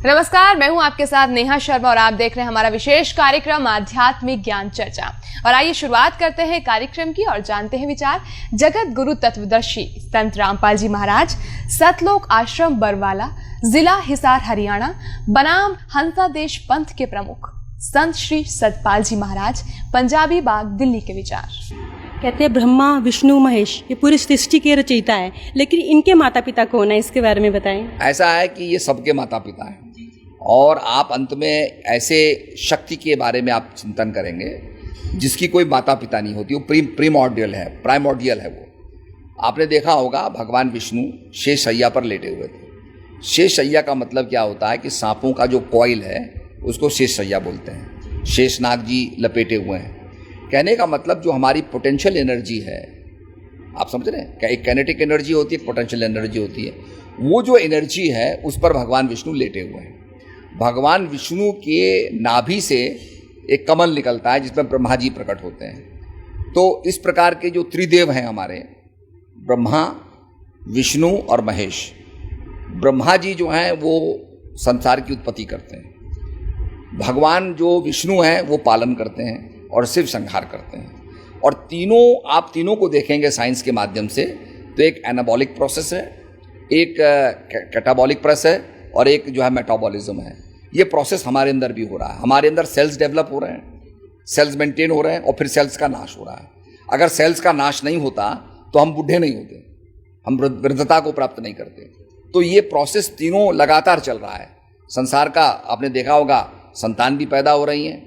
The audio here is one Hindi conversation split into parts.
नमस्कार, मैं हूं आपके साथ नेहा शर्मा और आप देख रहे हैं हमारा विशेष कार्यक्रम आध्यात्मिक ज्ञान चर्चा। और आइए शुरुआत करते हैं कार्यक्रम की और जानते हैं विचार जगत गुरु तत्वदर्शी संत रामपाल जी महाराज, सतलोक आश्रम बरवाला, जिला हिसार हरियाणा, बनाम हंसादेश पंथ के प्रमुख संत श्री सतपाल जी महाराज, पंजाबी बाग, दिल्ली के विचार। कहते हैं ब्रह्मा विष्णु महेश ये पूरी सृष्टि के रचयिता है, लेकिन इनके माता पिता कौन है, इसके बारे में बताएं। ऐसा है कि ये सबके माता पिता हैं और आप अंत में ऐसे शक्ति के बारे में आप चिंतन करेंगे जिसकी कोई माता पिता नहीं होती, वो प्राइमॉर्डियल है वो। आपने देखा होगा भगवान विष्णु शेषशय्या पर लेटे हुए थे। शेषशय्या का मतलब क्या होता है कि सांपों का जो कॉइल है उसको शेषशय्या बोलते हैं। शेषनाग जी लपेटे हुए हैं। कहने का मतलब जो हमारी पोटेंशियल एनर्जी है, आप समझ रहे हैं, क्या एक काइनेटिक एनर्जी होती है, पोटेंशियल एनर्जी होती है, वो जो एनर्जी है उस पर भगवान विष्णु लेटे हुए हैं। भगवान विष्णु के नाभि से एक कमल निकलता है जिसमें ब्रह्मा जी प्रकट होते हैं। तो इस प्रकार के जो त्रिदेव हैं हमारे, ब्रह्मा, विष्णु और महेश। ब्रह्मा जी जो हैं वो संसार की उत्पत्ति करते हैं। भगवान जो विष्णु हैं वो पालन करते हैं और शिव संहार करते हैं। और आप तीनों को देखेंगे साइंस के माध्यम से तो एक एनाबॉलिक प्रोसेस है, एक कैटाबॉलिक प्रोसेस है और एक जो है मेटाबॉलिज्म है। ये प्रोसेस हमारे अंदर भी हो रहा है। हमारे अंदर सेल्स डेवलप हो रहे हैं, सेल्स मेंटेन हो रहे हैं और फिर सेल्स का नाश हो रहा है। अगर सेल्स का नाश नहीं होता तो हम बूढ़े नहीं होते, हम वृद्धता को प्राप्त नहीं करते। तो ये प्रोसेस तीनों लगातार चल रहा है। संसार का आपने देखा होगा, संतान भी पैदा हो रही हैं,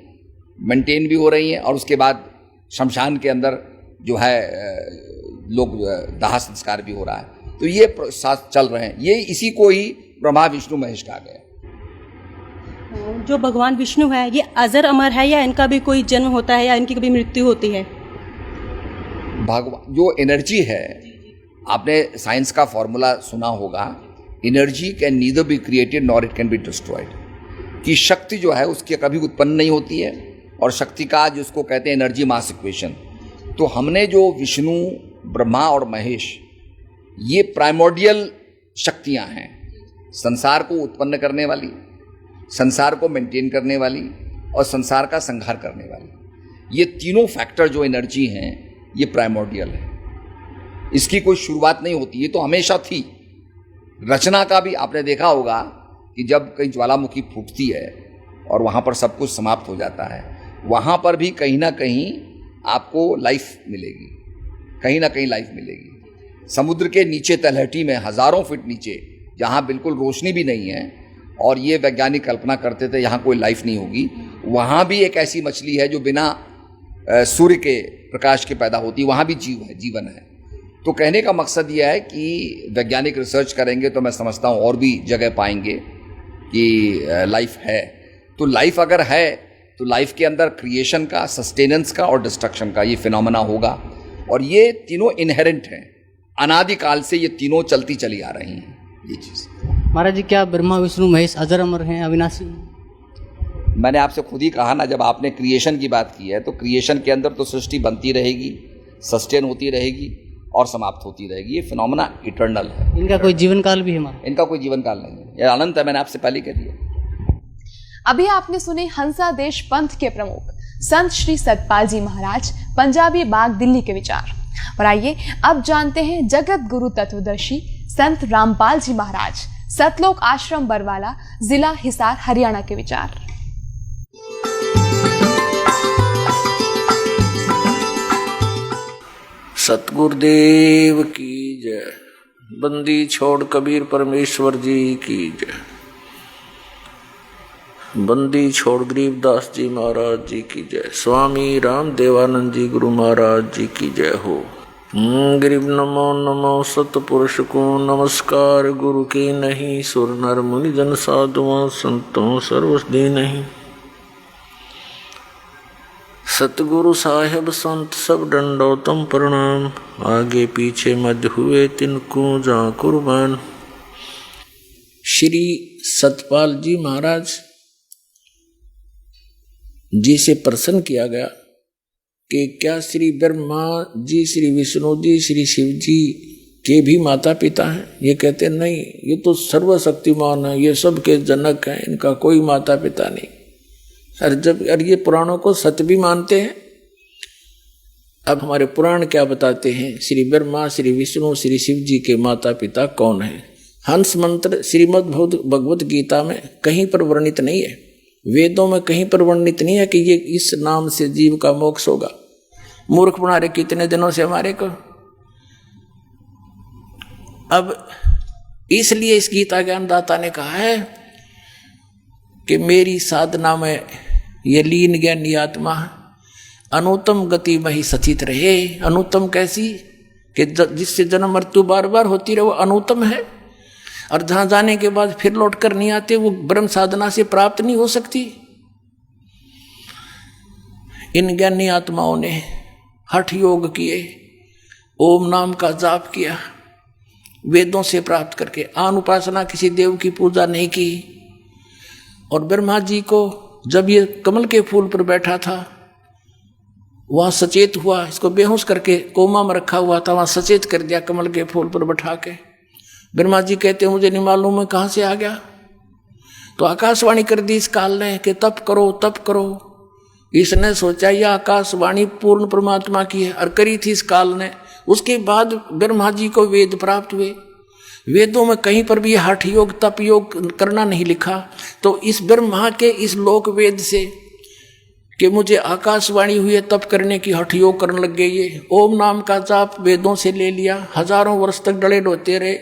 मेंटेन भी हो रही हैं और उसके बाद शमशान के अंदर जो है लोग दाह संस्कार भी हो रहा है। तो ये साथ चल रहे हैं। ये इसी को ही ब्रह्मा विष्णु महेश कहा गया। जो भगवान विष्णु है ये अजर अमर है या इनका भी कोई जन्म होता है या इनकी कभी मृत्यु होती है? भगवान जो एनर्जी है, आपने साइंस का फॉर्मूला सुना होगा, energy can neither be created nor it can be destroyed. कि शक्ति जो है उसकी कभी उत्पन्न नहीं होती है और शक्ति का जिसको कहते हैं एनर्जी मास इक्वेशन। तो हमने जो विष्णु, ब्रह्मा और महेश, ये प्राइमोर्डियल शक्तियां हैं, संसार को उत्पन्न करने वाली, संसार को मेंटेन करने वाली और संसार का संहार करने वाली। ये तीनों फैक्टर जो एनर्जी हैं ये प्राइमोर्डियल है। इसकी कोई शुरुआत नहीं होती, ये तो हमेशा थी। रचना का भी आपने देखा होगा कि जब कहीं ज्वालामुखी फूटती है और वहाँ पर सब कुछ समाप्त हो जाता है, वहाँ पर भी कहीं ना कहीं आपको लाइफ मिलेगी, कहीं ना कहीं लाइफ मिलेगी। समुद्र के नीचे तलहटी में हज़ारों फीट नीचे जहाँ बिल्कुल रोशनी भी नहीं है और ये वैज्ञानिक कल्पना करते थे यहाँ कोई लाइफ नहीं होगी, वहाँ भी एक ऐसी मछली है जो बिना सूर्य के प्रकाश के पैदा होती है, वहाँ भी जीवन है। तो कहने का मकसद यह है कि वैज्ञानिक रिसर्च करेंगे तो मैं समझता हूँ और भी जगह पाएंगे कि लाइफ है। तो लाइफ अगर है तो लाइफ के अंदर क्रिएशन का, सस्टेनेंस का और डिस्ट्रक्शन का ये फिनोमेना होगा। और ये तीनों इनहेरेंट हैं, अनादिकाल से ये तीनों चलती चली आ रही हैं ये चीज़। महाराज जी, क्या ब्रह्मा विष्णु महेश अजर अमर हैं, अविनाशी? मैंने आपसे खुद ही कहा ना, जब आपने क्रिएशन की बात की है तो क्रिएशन के अंदर तो सृष्टि बनती रहेगी, सस्टेन होती रहेगी और समाप्त होती रहेगी। ये फिनोमेना इटर्नल है। इनका कोई जीवन काल भी है? इनका कोई जीवन काल नहीं है, ये अनंत है। मैंने आपसे पहले कह दिया। अभी आपने सुने हंसादेश पंथ के प्रमुख संत श्री सतपाल जी महाराज, पंजाबी बाग, दिल्ली के विचार। और आइए अब जानते हैं जगत गुरु तत्वदर्शी संत रामपाल जी महाराज, सतलोक आश्रम बरवाला, जिला हिसार हरियाणा के विचार। सतगुरुदेव की जय। बंदी छोड़ कबीर परमेश्वर जी की जय। बंदी छोड़ गरीबदास जी महाराज जी की जय। स्वामी राम देवानंद जी गुरु महाराज जी की जय हो। गरीब नमो नमो सतपुरुष को नमस्कार, गुरु की नहीं सुर नर मुनि जन साधुओं संतों सर्वस्दी नहीं। सतगुरु साहेब संत सब दंडोतम प्रणाम, आगे पीछे मध्य हुए तिनको जा कुर्बान। श्री सतपाल जी महाराज जी से प्रश्न किया गया कि क्या श्री ब्रह्मा जी, श्री विष्णु जी, श्री शिव जी के भी माता पिता हैं? ये कहते नहीं, ये तो सर्वशक्तिमान है, ये सबके जनक हैं, इनका कोई माता पिता नहीं। और ये पुराणों को सत्य भी मानते हैं। अब हमारे पुराण क्या बताते हैं? श्री ब्रह्मा, श्री विष्णु, श्री शिव जी के माता पिता कौन है? हंस मंत्र श्रीमद् भगवत गीता में कहीं पर वर्णित नहीं है, वेदों में कहीं पर वर्णित नहीं है कि ये इस नाम से जीव का मोक्ष होगा। मूर्ख बना रहे कितने दिनों से हमारे को। अब इसलिए इस गीता ज्ञानदाता ने कहा है कि मेरी साधना में ये लीन ज्ञानी आत्मा अनुत्तम गति में ही सचित रहे। अनुत्तम कैसी? कि जिससे जन्म मृत्यु बार बार होती रहे, वो अनुत्तम है। और जहां जाने के बाद फिर लौट कर नहीं आते, वो ब्रह्म साधना से प्राप्त नहीं हो सकती। इन ज्ञानी आत्माओं ने हठ योग किए, ओम नाम का जाप किया, वेदों से प्राप्त करके आन उपासना, किसी देव की पूजा नहीं की। और ब्रह्मा जी को जब ये कमल के फूल पर बैठा था, वहां सचेत हुआ, इसको बेहोश करके कोमा में रखा हुआ था, वहां सचेत कर दिया कमल के फूल पर बैठा के। ब्रह्मा जी कहते मुझे नहीं मालूम मैं कहां से आ गया। तो आकाशवाणी कर दी इस काल ने कि तप करो तप करो। इसने सोचा यह आकाशवाणी पूर्ण परमात्मा की है, और करी थी इस काल ने। उसके बाद ब्रह्मा जी को वेद प्राप्त हुए। वेदों में कहीं पर भी हठ योग तप योग करना नहीं लिखा। तो इस ब्रह्मा के इस लोक वेद से कि मुझे आकाशवाणी हुई है तप करने की, हठ योग करने लग गए। ये ओम नाम का जाप वेदों से ले लिया, हजारों वर्ष तक डले डोते रहे।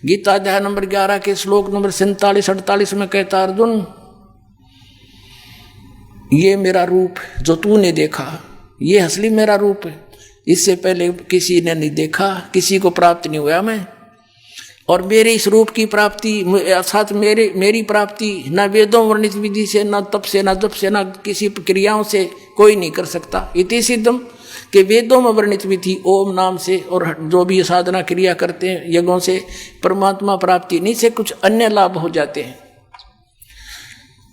गीता अध्याय नंबर 11 के श्लोक नंबर 47-48 में कहता अर्जुन, ये मेरा रूप जो तूने देखा, ये असली मेरा रूप है। इससे पहले किसी ने नहीं देखा, किसी को प्राप्त नहीं हुआ मैं। और मेरे इस रूप की प्राप्ति साथ मेरी प्राप्ति न वेदों वर्णित विधि से, न तप से, न जप से, न किसी क्रियाओं से कोई नहीं कर सकता। इति सिद्धम कि वेदों में वर्णित विधि ओम नाम से और जो भी साधना क्रिया करते हैं यज्ञों से परमात्मा प्राप्ति नहीं से कुछ अन्य लाभ हो जाते हैं।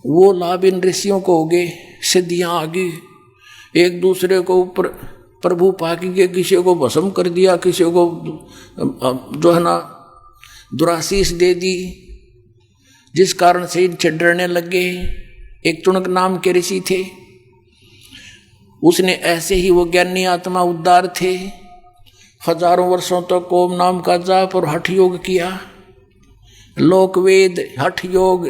वो लाभ इन ऋषियों को हो गए, सिद्धियां आ गई, एक दूसरे को ऊपर प्रभु पाकी के, किसी को भस्म कर दिया, किसी को जो है ना दुराशीष दे दी, जिस कारण से इनसे डरने लग गए। एक चुनक नाम के ऋषि थे, उसने ऐसे ही वो ज्ञानी आत्मा उद्धार थे, हजारों वर्षों तक ओम नाम का जाप और हठ योग किया। लोक वेद हठ योग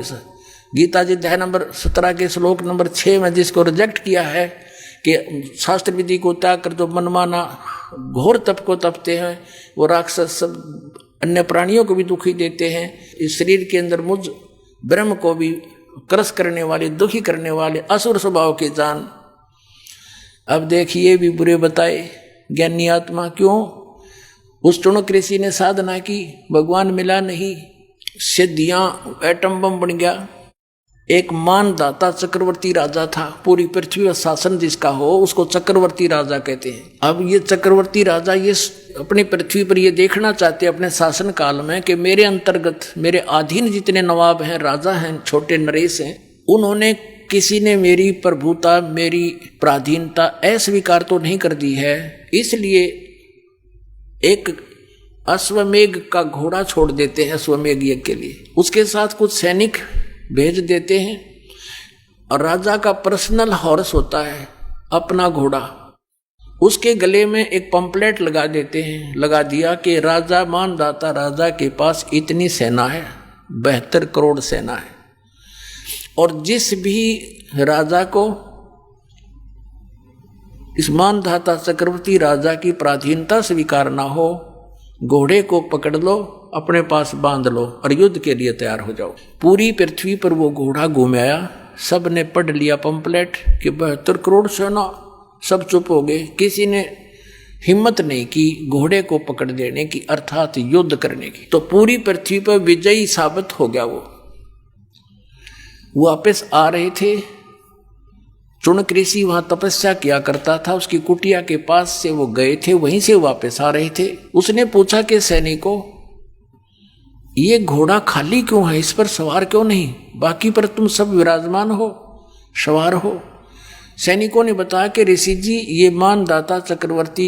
गीता जी अध्याय नंबर 17 के श्लोक नंबर 6 में जिसको रिजेक्ट किया है कि शास्त्र विधि को त्याग कर जो मनमाना घोर तप को तपते हैं, वो राक्षस सब अन्य प्राणियों को भी दुखी देते हैं। इस शरीर के अंदर मुझ ब्रह्म को भी क्रस करने वाले, दुखी करने वाले असुर स्वभाव के जान। अब देखिए भी बुरे बताए ज्ञानी आत्मा क्यों? उस चुनक ऋषि ने साधना की, भगवान मिला नहीं, सिद्धियां एटम बम बन गया। एक मानदाता चक्रवर्ती राजा था, पूरी पृथ्वी पर शासन जिसका हो उसको चक्रवर्ती राजा कहते हैं। अब ये चक्रवर्ती राजा ये अपनी पृथ्वी पर ये देखना चाहते अपने शासन काल में कि मेरे अंतर्गत मेरे अधीन जितने नवाब हैं, राजा हैं, छोटे नरेश हैं, उन्होंने किसी ने मेरी प्रभुता, मेरी पराधीनता अस्वीकार तो नहीं कर दी है। इसलिए एक अश्वमेघ का घोड़ा छोड़ देते हैं अश्वमेघ यज्ञ के लिए, उसके साथ कुछ सैनिक भेज देते हैं, और राजा का पर्सनल हॉर्स होता है अपना घोड़ा, उसके गले में एक पंपलेट लगा देते हैं। लगा दिया कि राजा मानदाता राजा के पास इतनी सेना है, 72 करोड़ सेना है, और जिस भी राजा को इस मानदाता चक्रवर्ती राजा की पराधीनता स्वीकार ना हो, घोड़े को पकड़ लो, अपने पास बांध लो और युद्ध के लिए तैयार हो जाओ। पूरी पृथ्वी पर वो घोड़ा घूमाया, सब ने पढ़ लिया पंपलेट कि 72 करोड़ सेना, सब चुप हो गए। किसी ने हिम्मत नहीं की घोड़े को पकड़ देने की, अर्थात युद्ध करने की। तो पूरी पृथ्वी पर विजयी साबित हो गया। वो वापस आ रहे थे, चुनक ऋषि वहां तपस्या किया करता था, उसकी कुटिया के पास से वो गए थे, वहीं से वापस आ रहे थे। उसने पूछा कि सैनिकों, ये घोड़ा खाली क्यों है, इस पर सवार क्यों नहीं? बाकी पर तुम सब विराजमान हो, सवार हो। सैनिकों ने बताया कि ऋषि जी, ये मानदाता चक्रवर्ती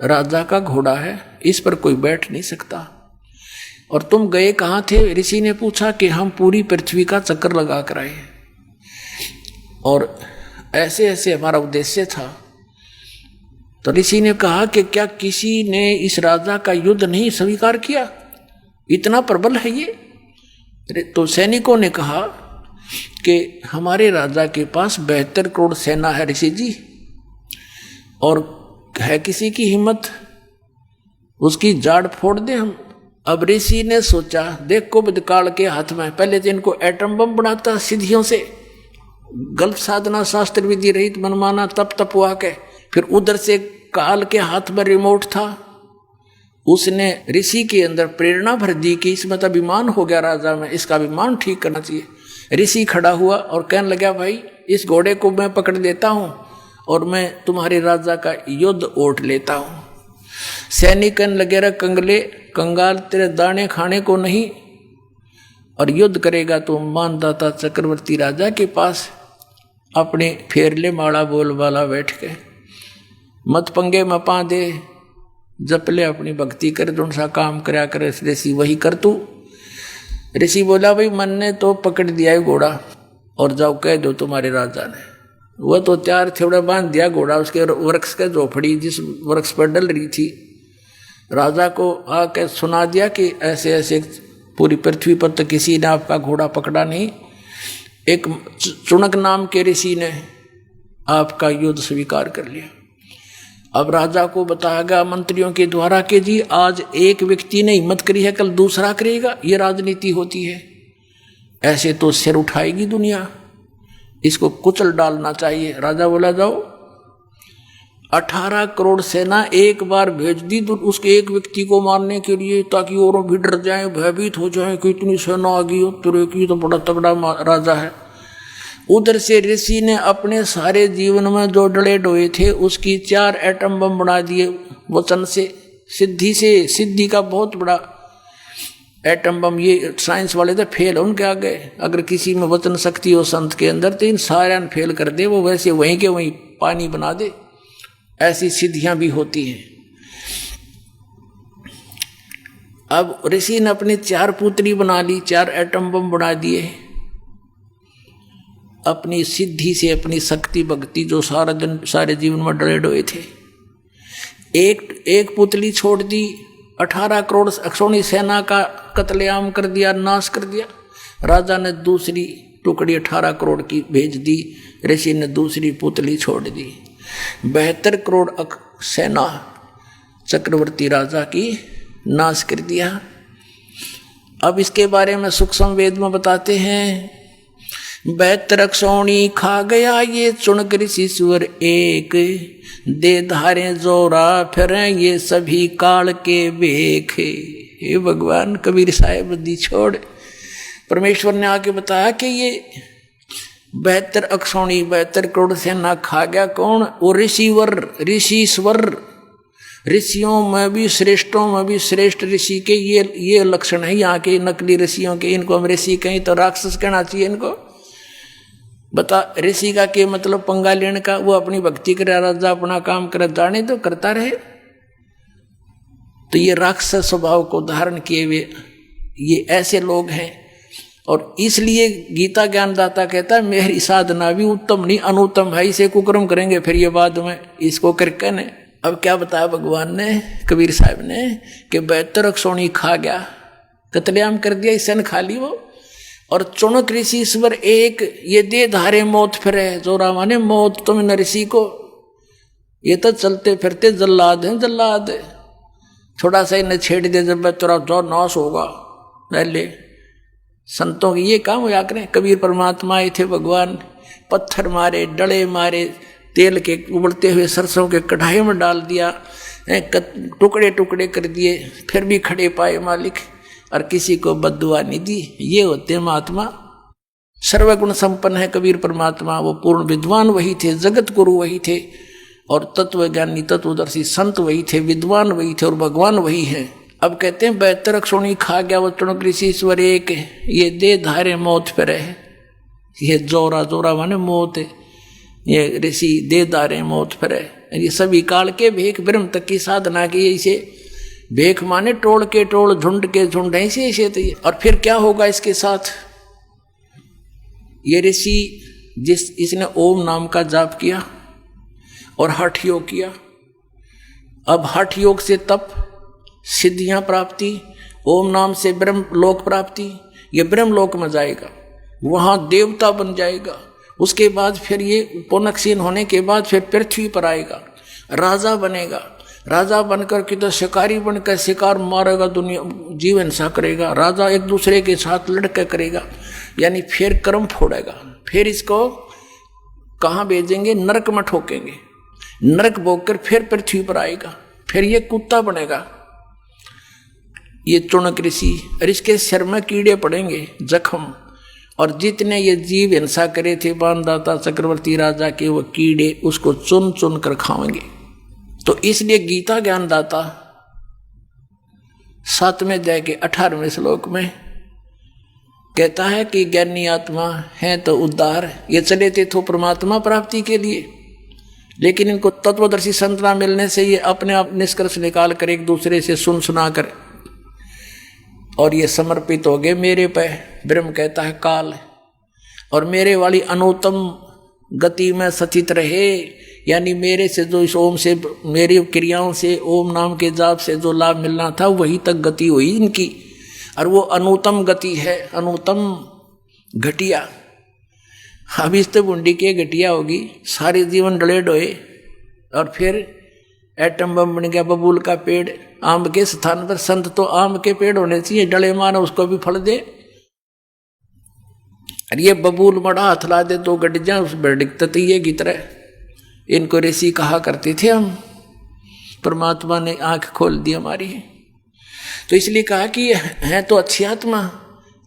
राजा का घोड़ा है, इस पर कोई बैठ नहीं सकता। और तुम गए कहाँ थे? ऋषि ने पूछा कि हम पूरी पृथ्वी का चक्कर लगा कर आए और ऐसे ऐसे हमारा उद्देश्य था। तो ऋषि ने कहा कि क्या किसी ने इस राजा का युद्ध नहीं स्वीकार किया? इतना प्रबल है ये। तो सैनिकों ने कहा कि हमारे राजा के पास 72 करोड़ सेना है ऋषि जी, और है किसी की हिम्मत उसकी जाड़ फोड़ दे हम। अब ऋषि ने सोचा, देखो बदकाल के हाथ में, पहले तो इनको एटम बम बनाता सिद्धियों से, गलत साधना शास्त्र विधि रहित मनमाना तप तपवा के, फिर उधर से काल के हाथ में रिमोट था, उसने ऋषि के अंदर प्रेरणा भर दी कि इसमें तो अभिमान हो गया राजा में, इसका अभिमान ठीक करना चाहिए। ऋषि खड़ा हुआ और कहने लगा, भाई इस घोड़े को मैं पकड़ देता हूं और मैं तुम्हारे राजा का युद्ध ओट लेता हूं। सैनिक कहने लगे, रे कंगले कंगाल, तेरे दाने खाने को नहीं, और युद्ध करेगा तो मानदाता चक्रवर्ती राजा के पास अपने फेरले माड़ा बोल वाला बैठ के, मत पंगे में पा दे, जप ले अपनी भक्ति कर, जो सा काम करया करे ऋषि वही कर तू। ऋषि बोला, भाई मन ने तो पकड़ दिया है घोड़ा, और जाओ कह दो तुम्हारे राजा ने। वह तो त्यार थोड़ा बांध दिया घोड़ा उसके वृक्ष के झोपड़ी जिस वृक्ष पर डल रही थी। राजा को आके सुना दिया कि ऐसे ऐसे पूरी पृथ्वी पर तो किसी ने आपका घोड़ा पकड़ा नहीं, एक चुनक नाम के ऋषि ने आपका युद्ध स्वीकार कर लिया। अब राजा को बताया गया मंत्रियों के द्वारा कि जी आज एक व्यक्ति ने हिम्मत करी है, कल दूसरा करेगा, ये राजनीति होती है, ऐसे तो सिर उठाएगी दुनिया, इसको कुचल डालना चाहिए। राजा बोला, जाओ 18 करोड़ सेना एक बार भेज दी तो उसके एक व्यक्ति को मारने के लिए, ताकि और भी डर जाए, भयभीत हो जाए कि इतनी सेना आ गई हो, तेरे की तो बड़ा तगड़ा राजा है। उधर से ऋषि ने अपने सारे जीवन में जो डले डोए थे उसकी 4 एटम बम बना दिए वचन से, सिद्धि का बहुत बड़ा एटम बम। ये साइंस वाले तो फेल है उनके आगे, अगर किसी में वचन शक्ति हो संत के अंदर तो इन सारे फेल कर दे, वो वैसे वहीं के वहीं पानी बना दे। ऐसी सिद्धियां भी होती हैं। अब ऋषि ने अपनी 4 पुत्री बना ली, 4 एटम बम बना दिए अपनी सिद्धि से, अपनी शक्ति भक्ति जो सारा दिन सारे जीवन में डरे डोए थे। एक पुतली छोड़ दी, 18 करोड़ अक्षौणी सेना का कत्लेआम कर दिया, नाश कर दिया। राजा ने दूसरी टुकड़ी 18 करोड़ की भेज दी, ऋषि ने दूसरी पुतली छोड़ दी। 72 करोड़ सेना चक्रवर्ती राजा की नाश कर दिया। अब इसके बारे में सूक्ष्म वेद में बताते हैं, 72 अक्षौणी खा गया ये चुनक ऋषि सुअर एक, दे धारे जोरा फिर ये सभी काल के बेख। हे भगवान कबीर साहेब दी छोड़, परमेश्वर ने आके बताया कि ये 72 अक्षौणी 72 करोड़ सेना खा गया कौन? वो ऋषिवर, ऋषिश्वर, ऋषियों में भी श्रेष्ठों में भी श्रेष्ठ ऋषि के ये लक्षण है यहाँ के नकली ऋषियों के। इनको हम ऋषि कहीं तो राक्षस कहना चाहिए इनको। बता ऋषि का के मतलब पंगा लेने का, वो अपनी भक्ति करे, राजा अपना काम करे, जाने तो करता रहे। तो ये राक्षस स्वभाव को धारण किए हुए ये ऐसे लोग हैं। और इसलिए गीता ज्ञानदाता कहता है मेरी साधना भी उत्तम नहीं अनुत्तम है, इसे कुकर्म करेंगे फिर ये बाद में इसको करके ने। अब क्या बताया भगवान ने, कबीर साहब ने, कि 72 अक्षौणी खा गया, कतलेआम कर दिया, इसने खा ली वो। और चुनक ऋषि ईश्वर एक, ये दे धारे मौत फिरे, जोरा माने मौत तुम न ऋषि को, ये तो चलते फिरते जल्लाद हैं, जल्लाद। थोड़ा सा इन्हें छेड़ दे जब तेरा जो नाश होगा, पहले संतों की ये काम होया करें। कबीर परमात्मा आए थे भगवान, पत्थर मारे, डले मारे, तेल के उबलते हुए सरसों के कढ़ाई में डाल दिया, टुकड़े टुकड़े कर दिए, फिर भी खड़े पाए मालिक, और किसी को बद्दुआ नहीं दी। ये होते महात्मा, सर्वगुण संपन्न है कबीर परमात्मा। वो पूर्ण विद्वान वही थे, जगत गुरु वही थे, और तत्वज्ञानी तत्वदर्शी संत वही थे, विद्वान वही थे, और भगवान वही है। अब कहते हैं 72 अक्षौणी खा गया वो चुनक ऋषि ईश्वर एक, ये दे धारे मौत फिरे। ये जोरा, जोरा माने मौत है। ये ऋषि दे दारे मौत फिरे, ये सभी काल के भेख ब्रह्म तक की साधना की ऐसे भेख माने टोल के टोल झुंड के झुंड ऐसे ऐसे। तो और फिर क्या होगा इसके साथ? ये ऋषि इसने ओम नाम का जाप किया और हठ योग किया। अब हठ योग से तप, सिद्धियां प्राप्ति, ओम नाम से ब्रह्म लोक प्राप्ति, ये ब्रह्म लोक में जाएगा, वहां देवता बन जाएगा। उसके बाद फिर ये पुनक्षीण होने के बाद फिर पृथ्वी पर आएगा, राजा बनेगा। राजा बनकर के तो शिकारी बनकर शिकार मारेगा, दुनिया जीव हिंसा करेगा, राजा एक दूसरे के साथ लड़के करेगा, यानी फिर कर्म फोड़ेगा। फिर इसको कहाँ भेजेंगे? नरक में ठोकेंगे, नरक भोग कर फिर पृथ्वी पर आएगा, फिर ये कुत्ता बनेगा ये चुनक ऋषि, और इसके सिर में कीड़े पड़ेंगे, जख्म। और जितने ये जीव हिंसा करे थे बाणदाता चक्रवर्ती राजा के, वो कीड़े उसको चुन चुन कर खाएंगे। तो इसलिए गीता ज्ञानदाता 7वें अध्याय के 18वें श्लोक में कहता है कि ज्ञानी आत्मा है तो उद्धार, ये चले थे तो परमात्मा प्राप्ति के लिए, लेकिन इनको तत्वदर्शी संत ना मिलने से ये अपने आप निष्कर्ष निकाल कर एक दूसरे से सुना कर और ये समर्पित हो गए मेरे पे। ब्रह्म कहता है काल, और मेरे वाली अनुत्तम गति में सचित रहे, यानी मेरे से जो इस ओम से, मेरी क्रियाओं से, ओम नाम के जाप से जो लाभ मिलना था वही तक गति हुई इनकी, और वो अनुत्तम गति है, अनुत्तम घटिया। अब इस तो बुंडी के घटिया होगी, सारे जीवन डले डोए, और फिर एटम बम बन गया बबूल का पेड़। आम के स्थान पर संत तो आम के पेड़ होने चाहिए, डले मार उसको भी फल दे। और ये बबूल बड़ा हाथ ला दे तो गट जा, उस बड़िकता ये की तरह। इनको ऋषि कहा करते थे हम, परमात्मा ने आंख खोल दी हमारी। तो इसलिए कहा कि है तो अच्छी आत्मा,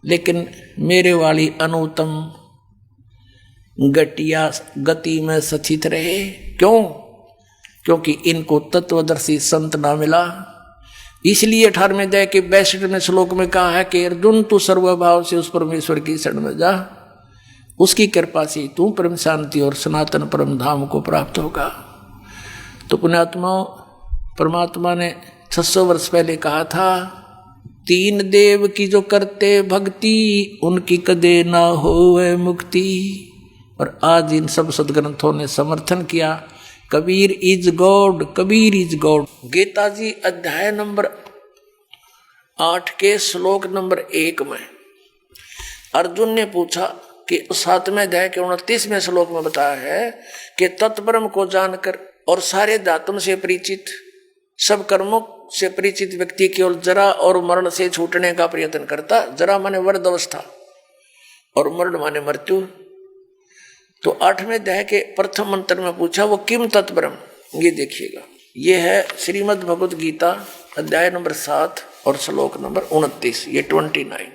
लेकिन मेरे वाली अनुत्तम घटिया गति में सचित रहे। क्यों? क्योंकि इनको तत्वदर्शी संत ना मिला। इसलिए 18वें अध्याय के 62वें श्लोक में कहा है कि अर्जुन तू सर्वभाव से उस परमेश्वर की शरण में जा, उसकी कृपा से तू परम शांति और सनातन परम धाम को प्राप्त होगा। तो पुण्यात्माओं, परमात्मा ने 600 वर्ष पहले कहा था, 3 देव की जो करते भक्ति उनकी कदे ना होवे मुक्ति। और आज इन सब सदग्रंथों ने समर्थन किया, Kabir is God, Kabir is God. Gita ji अध्याय नंबर 8 के श्लोक नंबर 1 में अर्जुन ने पूछा कि 7वें अध्याय के 29वें श्लोक में बताया है कि तत्परम को जानकर और सारे दातुन से परिचित, सब कर्मों से परिचित व्यक्ति केवल जरा और मरण से छूटने का प्रयत्न करता। जरा माने वृद्ध अवस्था और मरण माने मृत्यु। तो 8वें अध्याय के प्रथम मंत्र में पूछा वो किम तत्परम, ये देखिएगा, ये है श्रीमद् भगवद गीता अध्याय नंबर 7 और श्लोक नंबर 29, ये 29।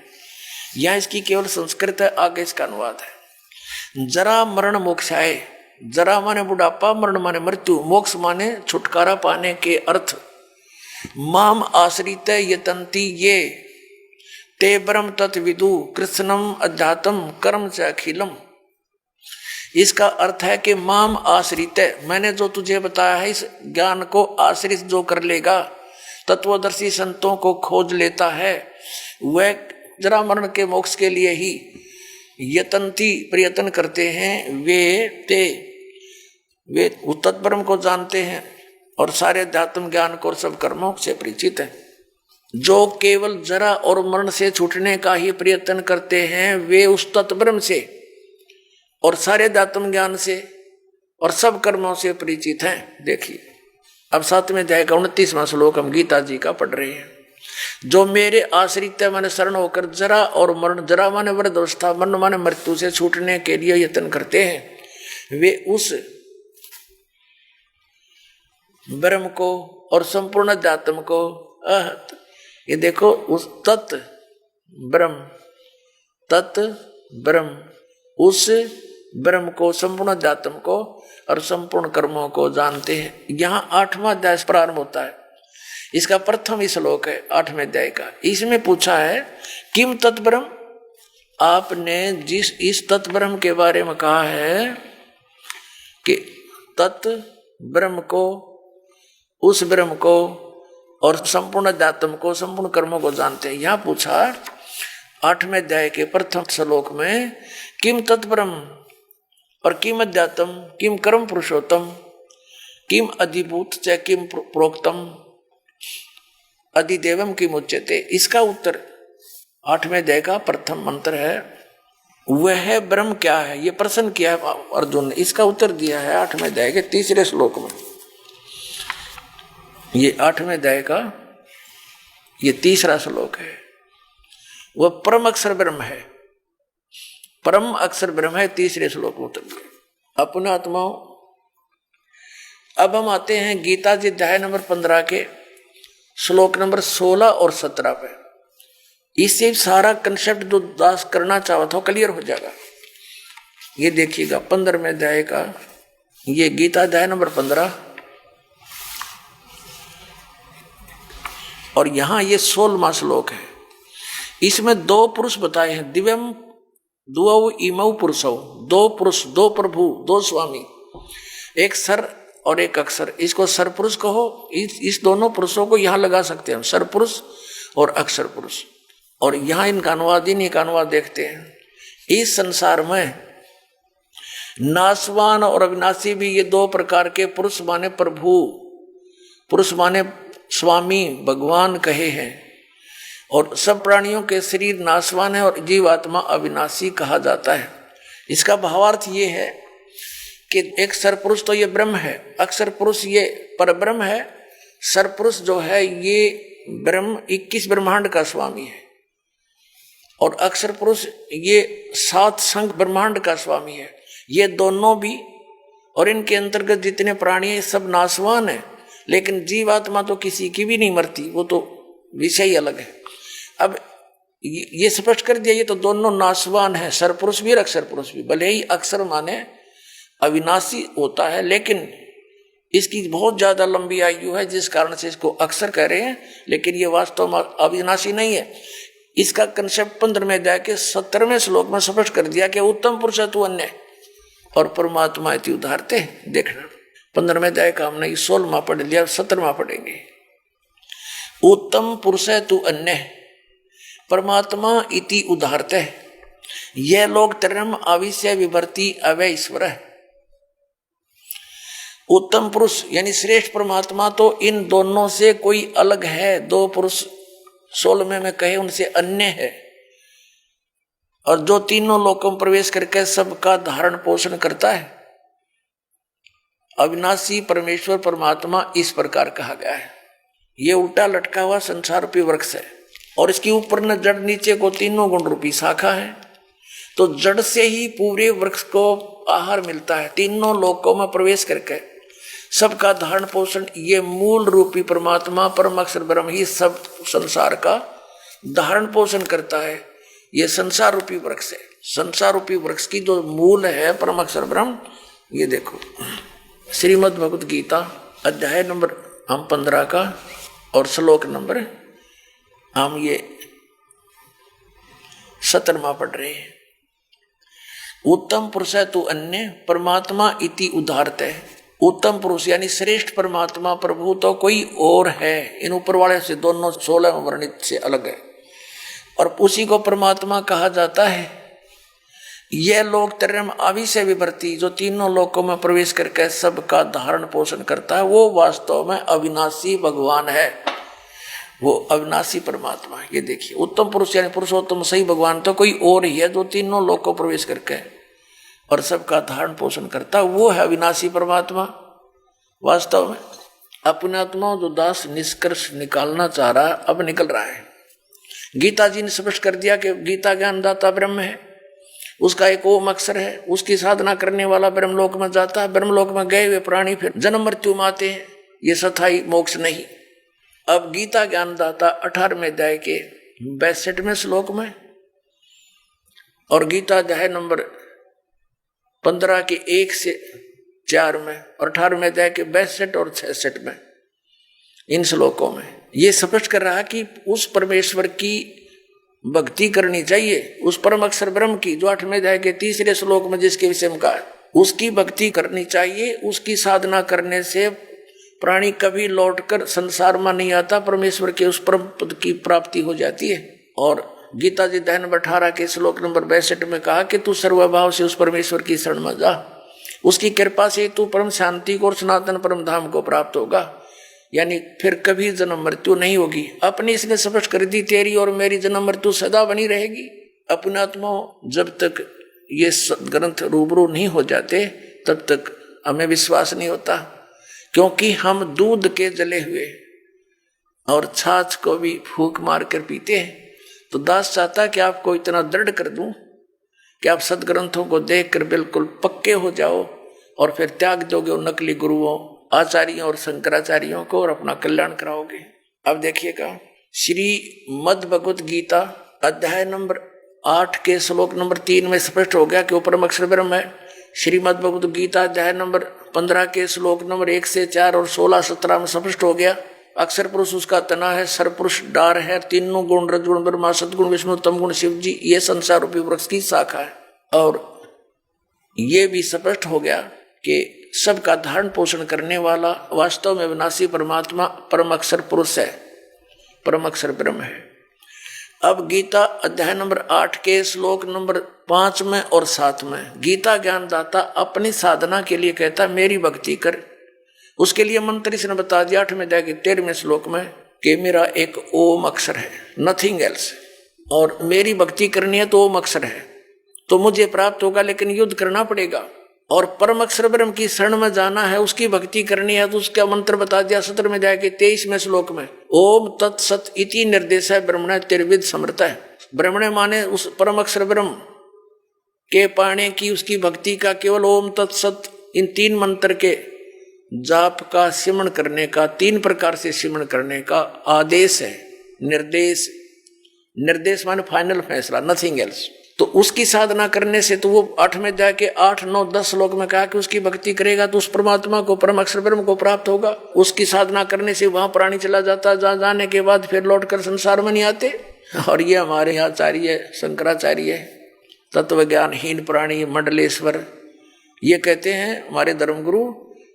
यहाँ इसकी केवल संस्कृत है, आगे इसका अनुवाद है। जरा मरण मोक्षाय, जरा माने बुढ़ापा, मरण माने मृत्यु, मोक्ष माने छुटकारा पाने के अर्थ। माम आश्रित यतंती ये ते ब्रह्म तत्विदु कृष्णम अध्यात्म कर्म च अखिलम। इसका अर्थ है कि माम आश्रित, मैंने जो तुझे बताया है इस ज्ञान को आश्रित जो कर लेगा, तत्वदर्शी संतों को खोज लेता है, वह जरा मरण के मोक्ष के लिए ही यतंती प्रयत्न करते हैं। वे तत्परम को जानते हैं और सारे अध्यात्म ज्ञान को और सब कर्मों से परिचित है। जो केवल जरा और मरण से छूटने का ही प्रयत्न करते हैं, वे उस तत्परम से और सारे अध्यात्म ज्ञान से और सब कर्मों से परिचित हैं। देखिए अब 7वें अध्याय का 29वां श्लोक हम गीता जी का पढ़ रहे हैं। जो मेरे आश्रित माने शरण होकर जरा और मरण, जरा माने वृद्ध अवस्था, मरण माने मृत्यु से छूटने के लिए यत्न करते हैं, वे उस ब्रह्म को और संपूर्ण अध्यात्म को, ये देखो उस तत् ब्रह्म उस ब्रह्म को, संपूर्ण अध्यात्म को और संपूर्ण कर्मों को जानते हैं। यहाँ 8वां अध्याय प्रारंभ होता है, इसका प्रथम ही श्लोक है 8वें अध्याय का। इसमें पूछा है किम तत्ब्रह्म, आपने जिस इस तत्ब्रह्म के बारे में कहा है कि तत् ब्रह्म को, उस ब्रह्म को और संपूर्ण अध्यात्म को, संपूर्ण कर्मों को जानते हैं। यहाँ पूछा 8वें अध्याय के प्रथम श्लोक में किम तत्ब्रह्म और किम अध्यात्म किम कर्म पुरुषोत्तम किम अधिभूत च किम प्रोक्तम अधिदेवम किम उच्यते। इसका उत्तर 8वें अध्याय का प्रथम मंत्र है, वह ब्रह्म क्या है, ये प्रश्न किया है अर्जुन ने। इसका उत्तर दिया है 8वें अध्याय के 3 श्लोक में। ये 8वें अध्याय का ये 3 श्लोक है। वह परम अक्षर ब्रह्म है, परम अक्षर ब्रह्म है। 3 श्लोक में उत्तर दिया। अपने आत्माओं, अब हम आते हैं गीता जी अध्याय नंबर 15 के श्लोक नंबर 16 और 17 पे। इससे सारा कंसेप्ट जो दास करना चाहता हो क्लियर हो जाएगा। ये देखिएगा 15वें अध्याय का ये गीता अध्याय नंबर 15 और यहां ये 16वां श्लोक है। इसमें 2 पुरुष बताए हैं, दिव्यम दुऔ इमौ पुरुषौ, 2 पुरुष, 2 प्रभु, 2 स्वामी, एक सर और एक अक्षर। इसको सर पुरुष कहो। इस दोनों पुरुषों को यहां लगा सकते हैं, सर पुरुष और अक्षर पुरुष। और यहां इनका अनुवाद, इन्हीं का अनुवाद देखते हैं। इस संसार में नाशवान और अविनाशी भी ये 2 प्रकार के पुरुष माने प्रभु, पुरुष माने स्वामी, भगवान कहे हैं। और सब प्राणियों के शरीर नाशवान है और जीवात्मा अविनाशी कहा जाता है। इसका भावार्थ ये है कि एक सरपुरुष तो ये ब्रह्म है, अक्षर पुरुष ये परब्रह्म है, सरपुरुष जो है ये ब्रह्म 21 ब्रह्मांड का स्वामी है और अक्षर पुरुष ये 7 संख्य ब्रह्मांड का स्वामी है। ये दोनों भी और इनके अंतर्गत जितने प्राणी हैं सब नाशवान है, लेकिन जीवात्मा तो किसी की भी नहीं मरती, वो तो विषय ही अलग है। अब ये स्पष्ट कर दिया, ये तो दोनों नाशवान है, सरपुरुष भी और अक्षर पुरुष भी। भले ही अक्षर माने अविनाशी होता है, लेकिन इसकी बहुत ज्यादा लंबी आयु है जिस कारण से इसको अक्षर कह रहे हैं, लेकिन ये वास्तव में अविनाशी नहीं है। इसका कंसेप्ट 15वें अध्याय के 17वें श्लोक में स्पष्ट कर दिया कि उत्तम पुरुष तू अन्य और परमात्मा इति उदाहरते। देखना 15वें अध्याय का हमने 16वां पढ़ लिया, 17वां पढ़ेंगे। उत्तम पुरुष तू अन्य परमात्मा इति उदाहरते, यह लोग तरम आविष्य विभर्ति अवय ईश्वर है। उत्तम पुरुष यानी श्रेष्ठ परमात्मा तो इन दोनों से कोई अलग है। 2 पुरुष 16वें में कहे उनसे अन्य है, और जो तीनों लोकों में प्रवेश करके सबका धारण पोषण करता है। अविनाशी परमेश्वर परमात्मा इस प्रकार कहा गया है। ये उल्टा लटका हुआ संसार रूपी वृक्ष है और इसके ऊपर न जड़, नीचे को तीनों गुण रूपी शाखा है। तो जड़ से ही पूरे वृक्ष को आहार मिलता है। तीनों लोकों में प्रवेश करके सबका धारण पोषण ये मूल रूपी परमात्मा परम अक्षर ब्रह्म ही सब संसार का धारण पोषण करता है। ये संसार रूपी वृक्ष है। संसार रूपी वृक्ष की जो मूल है परम अक्षर ब्रह्म, ये देखो श्रीमद् भगवत गीता अध्याय नंबर हम 15 का और श्लोक नंबर हम ये 17वां पढ़ रहे हैं। उत्तम पुरुष तू अन्य परमात्मा इति उदाहरते। उत्तम पुरुष यानी श्रेष्ठ परमात्मा प्रभु तो कोई और है, इन ऊपर वाले से दोनों 16 वर्णित से अलग है और उसी को परमात्मा कहा जाता है। यह लोग तरम आविष्य विभर्ति, जो तीनों लोकों में प्रवेश करके सबका धारण पोषण करता है, वो वास्तव में अविनाशी भगवान है, वो अविनाशी परमात्मा। ये देखिए उत्तम पुरुष यानी पुरुषोत्तम सही भगवान तो कोई और ही है जो तीनों लोकों प्रवेश करके और सबका धारण पोषण करता, वो है अविनाशी परमात्मा। वास्तव में अपने आत्मा जो दास निष्कर्ष निकालना चाह रहा है अब निकल रहा है। गीता जी ने स्पष्ट कर दिया कि गीता ज्ञानदाता ब्रह्म है, उसका एक ओम अक्षर है, उसकी साधना करने वाला ब्रह्मलोक में जाता है। ब्रह्मलोक में गए हुए प्राणी फिर जन्म मृत्यु में आते हैं, ये सथाई मोक्ष नहीं। अब गीता ज्ञानदाता 18वें अध्याय के 62वें श्लोक में और गीता अध्याय नंबर 15 के 1 से 4 में और 18वें अध्याय के 62 और 66 में, इन श्लोकों में ये स्पष्ट कर रहा कि उस परमेश्वर की भक्ति करनी चाहिए, उस परम अक्षर ब्रह्म की, जो 8वें अध्याय के 3 श्लोक में जिसके विषय में कहा, उसकी भक्ति करनी चाहिए। उसकी साधना करने से प्राणी कभी लौटकर संसार में नहीं आता, परमेश्वर के उस परम पद की प्राप्ति हो जाती है। और गीता जी अध्याय नंबर 18 के श्लोक नंबर 62 में कहा कि तू सर्वभाव से उस परमेश्वर की शरण में जा, उसकी कृपा से तू परम शांति को और सनातन परम धाम को प्राप्त होगा, यानी फिर कभी जन्म मृत्यु नहीं होगी। अपनी इसने स्पष्ट कर दी, तेरी और मेरी जन्म मृत्यु सदा बनी रहेगी। अपने आत्मा जब तक ये ग्रंथ रूबरू नहीं हो जाते तब तक हमें विश्वास नहीं होता, क्योंकि हम दूध के जले हुए और छाछ को भी फूंक मार कर पीते हैं। तो दास चाहता कि आपको इतना दृढ़ कर दूं कि आप सदग्रंथों को देखकर बिल्कुल पक्के हो जाओ और फिर त्याग दोगे उन नकली गुरुओं, आचार्यों और शंकराचार्यों को और अपना कल्याण कराओगे। अब देखिएगा, श्री मद् भगवत गीता अध्याय नंबर 8 के श्लोक नंबर 3 में स्पष्ट हो गया कि वो परम अक्षर ब्रह्म है। श्रीमद् भगवत गीता अध्याय नंबर 15 के श्लोक नंबर 1 से 4 और 16-17 में स्पष्ट हो गया, अक्षर पुरुष उसका तना है, सरपुरुष डार है, तीनों गुण रजगुण ब्रह्मा सदगुण विष्णु तम गुण शिव जी, ये संसार रूपी वृक्ष की शाखा है। और ये भी स्पष्ट हो गया कि सबका धारण पोषण करने वाला वास्तव में विनाशी परमात्मा परम अक्षर पुरुष है, परम अक्षर ब्रह्म है। अब गीता अध्याय नंबर 8 के श्लोक नंबर 5 में और 7 में गीता ज्ञानदाता अपनी साधना के लिए कहता है मेरी भक्ति कर। उसके लिए मंत्र इसने बता दिया 8वें अध्याय के 13वें श्लोक में कि मेरा एक ओम अक्षर है, नथिंग एल्स, और मेरी भक्ति करनी है तो ओम अक्षर है तो मुझे प्राप्त होगा, लेकिन युद्ध करना पड़ेगा। और परम अक्षर ब्रह्म की शरण में जाना है, उसकी भक्ति करनी है तो उसका मंत्र बता दिया 17वें अध्याय के 23वें श्लोक में, ओम तत्सत इति निर्देश है ब्रह्मण त्रिविध समर्थ है। ब्रह्मण माने उस परम अक्षर ब्रह्म के पाने की उसकी भक्ति का केवल ओम तत्सत इन 3 मंत्र के जाप का सिमरण करने का, 3 प्रकार से सिमरण करने का आदेश है। निर्देश, निर्देश माने फाइनल फैसला, नथिंग एल्स। तो उसकी साधना करने से तो वो 8वें अध्याय के 8, 9, 10 श्लोक में कहा कि उसकी भक्ति करेगा तो उस परमात्मा को, परम अक्षर ब्रह्म को प्राप्त होगा। उसकी साधना करने से वहां प्राणी चला जाता, जहां जाने के बाद फिर लौटकर संसार में नहीं आते। और ये हमारे आचार्य शंकराचार्य तत्व ज्ञानहीन प्राणी मंडलेश्वर ये कहते हैं हमारे धर्मगुरु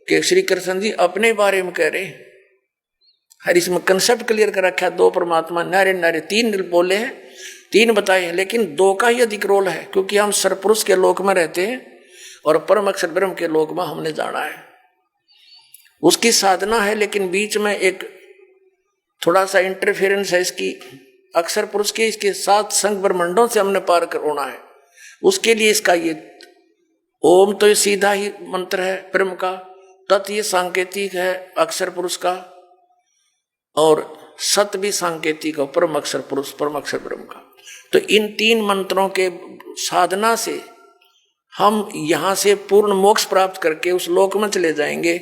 कि श्री कृष्ण जी अपने बारे में कह रहे, हर इसमें कंसेप्ट क्लियर कर रखा है, 2 परमात्मा नारे नारे 3 बोले हैं, 3 बताए हैं, लेकिन 2 का ही अधिक रोल है, क्योंकि हम सरपुरुष के लोक में रहते हैं और परम अक्षर ब्रह्म के लोक में हमने जाना है। उसकी साधना है, लेकिन बीच में एक थोड़ा सा इंटरफेरेंस है इसकी, अक्षर पुरुष के इसके 7 संग ब्रह्मंडों से हमने पार कर होना है। उसके लिए इसका ये ओम तो ये सीधा ही मंत्र है ब्रह्म का, तत् ये सांकेतिक है अक्षर पुरुष का, और सत भी सांकेतिक है परम अक्षर पुरुष परम अक्षर ब्रह्म का। तो इन 3 मंत्रों के साधना से हम यहाँ से पूर्ण मोक्ष प्राप्त करके उस लोक में चले जाएंगे,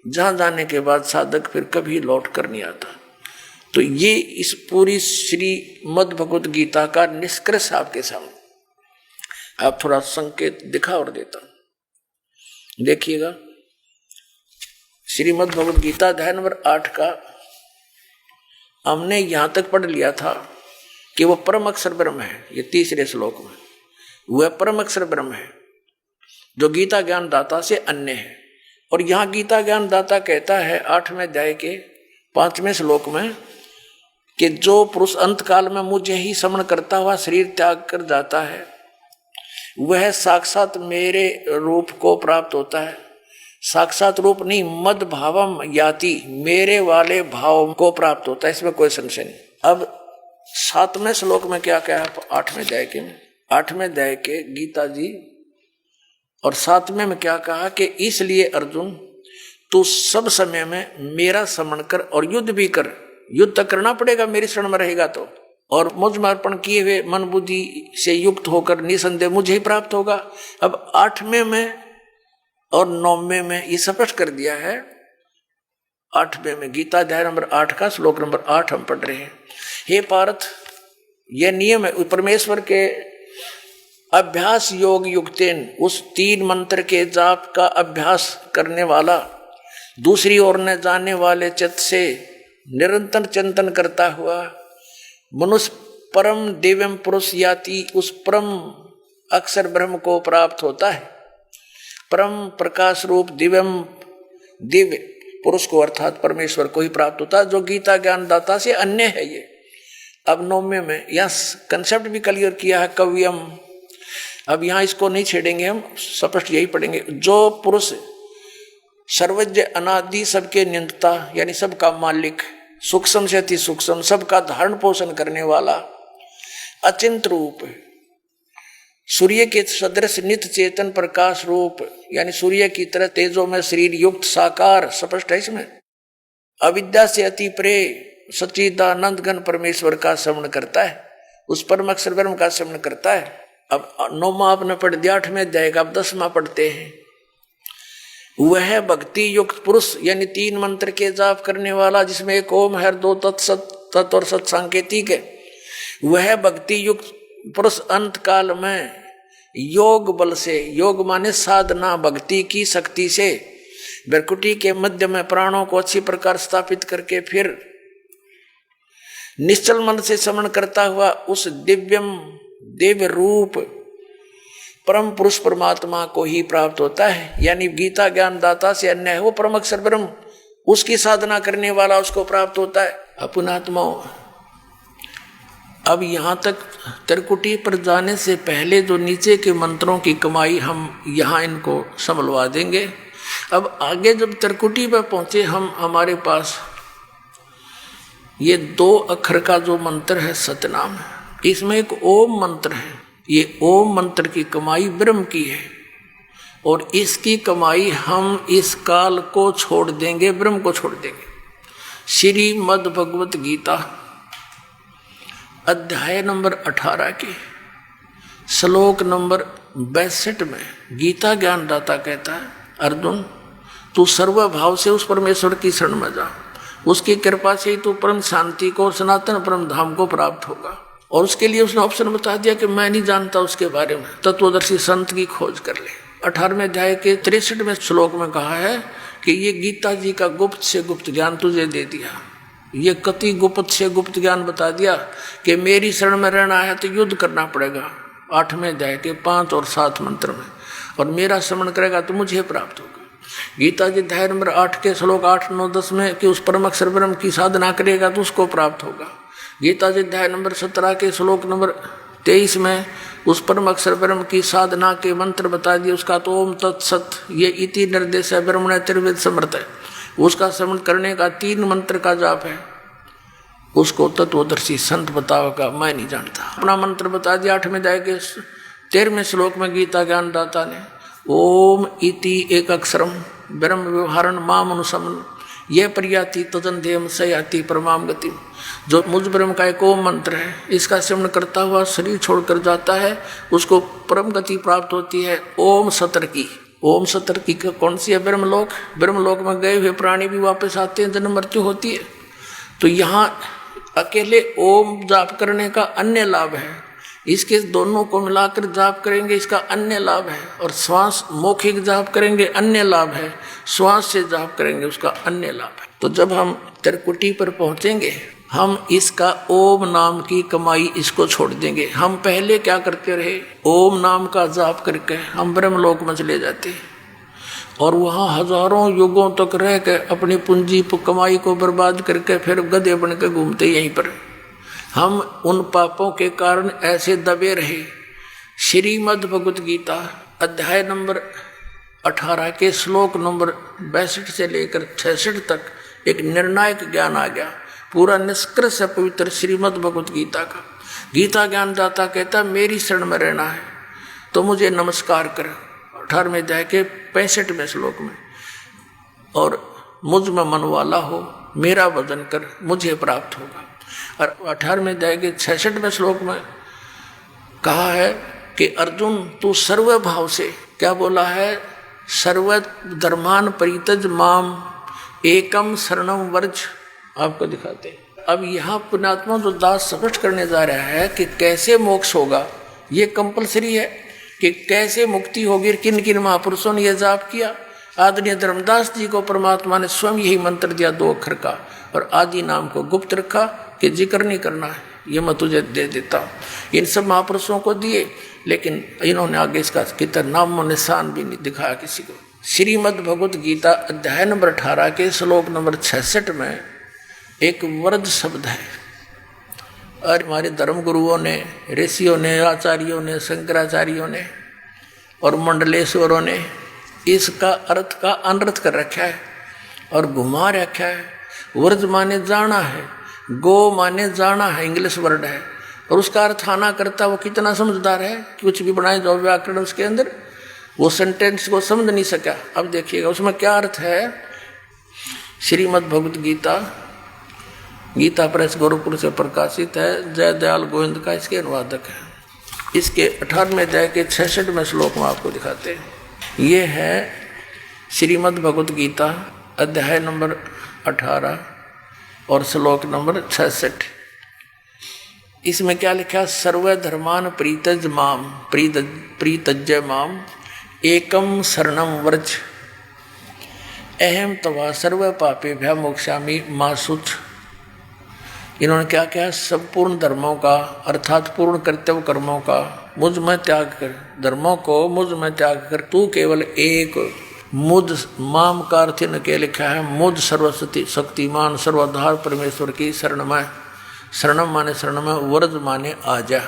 जहाँ जाने के बाद साधक फिर कभी लौट कर नहीं आता। तो ये इस पूरी श्री मद् भगवत गीता का निष्कर्ष आपके सामने, आप थोड़ा संकेत दिखा और देता हूं। देखिएगा, श्रीमद् भगवत गीता अध्याय नंबर 8 का हमने यहां तक पढ़ लिया था कि वह परम अक्षर ब्रह्म है। ये 3रे श्लोक में वह परम अक्षर ब्रह्म है जो गीता ज्ञान दाता से अन्य है। और यहां गीता ज्ञान दाता कहता है 8वें अध्याय के 5वें श्लोक में कि जो पुरुष अंत काल में मुझे ही स्मरण करता हुआ शरीर त्याग कर जाता है वह साक्षात मेरे रूप को प्राप्त होता है। साक्षात रूप नहीं, मद भावम याति, मेरे वाले भाव को प्राप्त होता है, इसमें कोई संशय नहीं। अब 7वें श्लोक में क्या कहा 8वें अध्याय के गीता जी, और 7वें में क्या कहा कि इसलिए अर्जुन तू सब समय में मेरा स्मरण कर और युद्ध भी कर। युद्ध तक करना पड़ेगा मेरी शरण में रहेगा तो, और मुझ में अर्पण किए हुए मन बुद्धि से युक्त होकर निसंदेह मुझे ही प्राप्त होगा। अब 8वें में और 9वें में ये स्पष्ट कर दिया है। 8वें में गीता अध्याय नंबर 8 का श्लोक नंबर 8 हम पढ़ रहे हैं। हे पार्थ, यह नियम है परमेश्वर के अभ्यास योग युक्तेन, उस 3 मंत्र के जाप का अभ्यास करने वाला दूसरी ओर न जाने वाले चित्त से निरंतर चिंतन करता हुआ मनुष्य परम दिव्यम पुरुष याति, उस परम अक्षर ब्रह्म को प्राप्त होता है। परम प्रकाश रूप दिव्य पुरुष को अर्थात परमेश्वर को ही प्राप्त होता है, जो गीता ज्ञान दाता से अन्य है। ये अब 9वें में यह कंसेप्ट भी क्लियर किया है कव्यम। अब यहाँ इसको नहीं छेड़ेंगे, हम स्पष्ट यही पढ़ेंगे। जो पुरुष सर्वज्ञ अनादि सबके नियंता यानी सबका मालिक, सूक्ष्म से अति सूक्ष्म सबका धारण पोषण करने वाला, अचिंत रूप, सूर्य के सदृश नित्य चेतन प्रकाश रूप यानी सूर्य की तरह तेजो में शरीर युक्त साकार, स्पष्ट है इसमें। अविद्या से अति परे सच्चिदानंद घन परमेश्वर का श्रवण करता है, उस परम अक्षर ब्रह्म का श्रवण करता है। अब 9वां आपने पढ़ दिया, 8वें अध्याय का अब 10वां पढ़ते हैं। वह भक्ति युक्त पुरुष यानी 3 मंत्र के जाप करने वाला, जिसमें एक ओम है, 2 तत् और सत सांकेतिक है। वह भक्ति युक्त पुरुष अंत काल में योग बल से, योग माने साधना भक्ति की शक्ति से, भ्रकुटी के मध्य में प्राणों को अच्छी प्रकार स्थापित करके फिर निश्चल मन से श्रवण करता हुआ उस दिव्य रूप परम पुरुष परमात्मा को ही प्राप्त होता है। यानी गीता ज्ञान दाता से अन्य है वो परम अक्षर ब्रह्म, उसकी साधना करने वाला उसको प्राप्त होता है। अपनात्माओं, अब यहाँ तक त्रिकुटी पर जाने से पहले जो नीचे के मंत्रों की कमाई हम यहाँ इनको संभलवा देंगे। अब आगे जब त्रिकुटी पर पहुँचे हम, हमारे पास ये 2 अक्षर का जो मंत्र है सतनाम, इसमें एक ओम मंत्र है। ये ओम मंत्र की कमाई ब्रह्म की है और इसकी कमाई हम इस काल को छोड़ देंगे, ब्रह्म को छोड़ देंगे। श्रीमद् भगवत गीता अध्याय नंबर 18 के श्लोक नंबर 62 में गीता ज्ञान दाता कहता है, अर्जुन तू सर्वभाव से उस परमेश्वर की शरण में जा, उसकी कृपा से ही तू परम शांति को, सनातन परम धाम को प्राप्त होगा। और उसके लिए उसने ऑप्शन बता दिया कि मैं नहीं जानता उसके बारे में, तत्वदर्शी संत की खोज कर ले। 18वें अध्याय के 63वें श्लोक में कहा है कि ये गीता जी का गुप्त से गुप्त ज्ञान तुझे दे दिया। ये कति गुप्त से गुप्त ज्ञान बता दिया कि मेरी शरण में रहना है तो युद्ध करना पड़ेगा, 8वें अध्याय के 5 और 7 मंत्र में, और मेरा श्रवण करेगा तो मुझे प्राप्त होगा। गीता जी अध्याय नंबर 8 के श्लोक 8, 9, 10 में कि उस परम अक्षर ब्रह्म की साधना करेगा तो उसको प्राप्त होगा। गीता जी अध्याय नंबर 17 के श्लोक नंबर 23 में उस परम अक्षर ब्रह्म की साधना के मंत्र बता दिए, उसका तो ओम तत्सत ये इति निर्देश है, ब्रह्मण त्रिवेद समर्थ है, उसका श्रवण करने का 3 मंत्र का जाप है, उसको तत्वदर्शी संत बताओगा, मैं नहीं जानता। अपना मंत्र बता दिया 8वें अध्याय के 13वें श्लोक में गीता ज्ञान दाता ने, ओम इति एक अक्षरम ब्रह्म व्यवहारण माम अनुसमन यह प्रयाति तदन देम सयाति परमाम गति। जो मुझ ब्रह्म का एक ओम मंत्र है, इसका श्रवण करता हुआ शरीर छोड़कर जाता है, उसको परम गति प्राप्त होती है। ओम सतर्की, ओम सतर्की का कौन सी है? ब्रह्मलोक। ब्रह्मलोक में गए हुए प्राणी भी वापस आते हैं, जन्म मृत्यु होती है। तो यहाँ अकेले ओम जाप करने का अन्य लाभ है, इसके दोनों को मिलाकर जाप करेंगे इसका अन्य लाभ है, और श्वास मौखिक जाप करेंगे अन्य लाभ है, श्वास से जाप करेंगे उसका अन्य लाभ है। तो जब हम त्रिकुटी पर पहुंचेंगे हम इसका ओम नाम की कमाई इसको छोड़ देंगे। हम पहले क्या करते रहे, ओम नाम का जाप करके हम ब्रह्मलोक में चले जाते और वहाँ हजारों युगों तक रह के अपनी पूंजी कमाई को बर्बाद करके फिर गधे बन के घूमते यहीं पर। हम उन पापों के कारण ऐसे दबे रहे। श्रीमद् भगवत गीता अध्याय नंबर 18 के श्लोक नंबर 62 से लेकर 66 तक एक निर्णायक ज्ञान आ गया, पूरा निष्कर्ष है पवित्र श्रीमद् भगवत गीता का। गीता ज्ञान दाता कहता मेरी शरण में रहना है तो मुझे नमस्कार कर, 18वें अध्याय के 65वें श्लोक में, और मुझ में मन वाला हो मेरा भजन कर मुझे प्राप्त होगा। और 18वें अध्याय के 66वें श्लोक में कहा है कि अर्जुन तू सर्व भाव से, क्या बोला है, सर्व धर्मान परितज माम एकम शरणम वर्ज। आपको दिखाते हैं। अब यहाँ पुण्यात्मा जो दास स्पष्ट करने जा रहा है कि कैसे मोक्ष होगा, ये कंपलसरी है कि कैसे मुक्ति होगी। किन किन महापुरुषों ने यह जाप किया। आदरणीय धर्मदास जी को परमात्मा ने स्वयं यही मंत्र दिया 2 अक्षर का, और आदि नाम को गुप्त रखा कि जिक्र नहीं करना है। ये मैं तुझे दे देता हूँ। इन सब महापुरुषों को दिए, लेकिन इन्होंने आगे इसका कितना नाम और निशान भी नहीं दिखाया किसी को। श्रीमद् भगवत गीता अध्याय नंबर 18 के श्लोक नंबर 66 में एक वरद शब्द है, और हमारे धर्म गुरुओं ने, ऋषियों ने, आचार्यों ने, शंकराचार्यों ने और मंडलेश्वरों ने इसका अर्थ का अनर्थ कर रखा है और घुमा रखा है। वर्ज माने जाना है, गो माने जाना है, इंग्लिश वर्ड है, और उसका अर्थ आना करता। वो कितना समझदार है, कुछ भी बनाए जाओ व्याकरण उसके अंदर, वो सेंटेंस को समझ नहीं सका। अब देखिएगा उसमें क्या अर्थ है। श्रीमद् भगवत गीता, गीता प्रेस गोरखपुर से प्रकाशित है, जय दयाल गोविंद का इसके अनुवादक है। इसके 18वें अध्याय के 66वें श्लोक में आपको दिखाते हैं। ये है श्रीमद् भगवत गीता अध्याय नंबर 18 और श्लोक नंबर 66। इसमें क्या लिखा? सर्वधर्मान प्रीतज माम प्रीतज्य माम एकम शरणम व्रज अहम तवा सर्व पापेभ्यः मोक्षामि मा शुच। इन्होंने क्या क्या? संपूर्ण धर्मों का अर्थात पूर्ण कर्तव्य कर्मों का मुझ में त्याग कर, धर्मों को मुझ में त्याग कर तू केवल एक मुझ माम का अर्थ के लिखा है मुझ सर्वशक्ति शक्तिमान सर्वाधार परमेश्वर की शरण में। शरणम माने शरण में, व्रज माने आजा,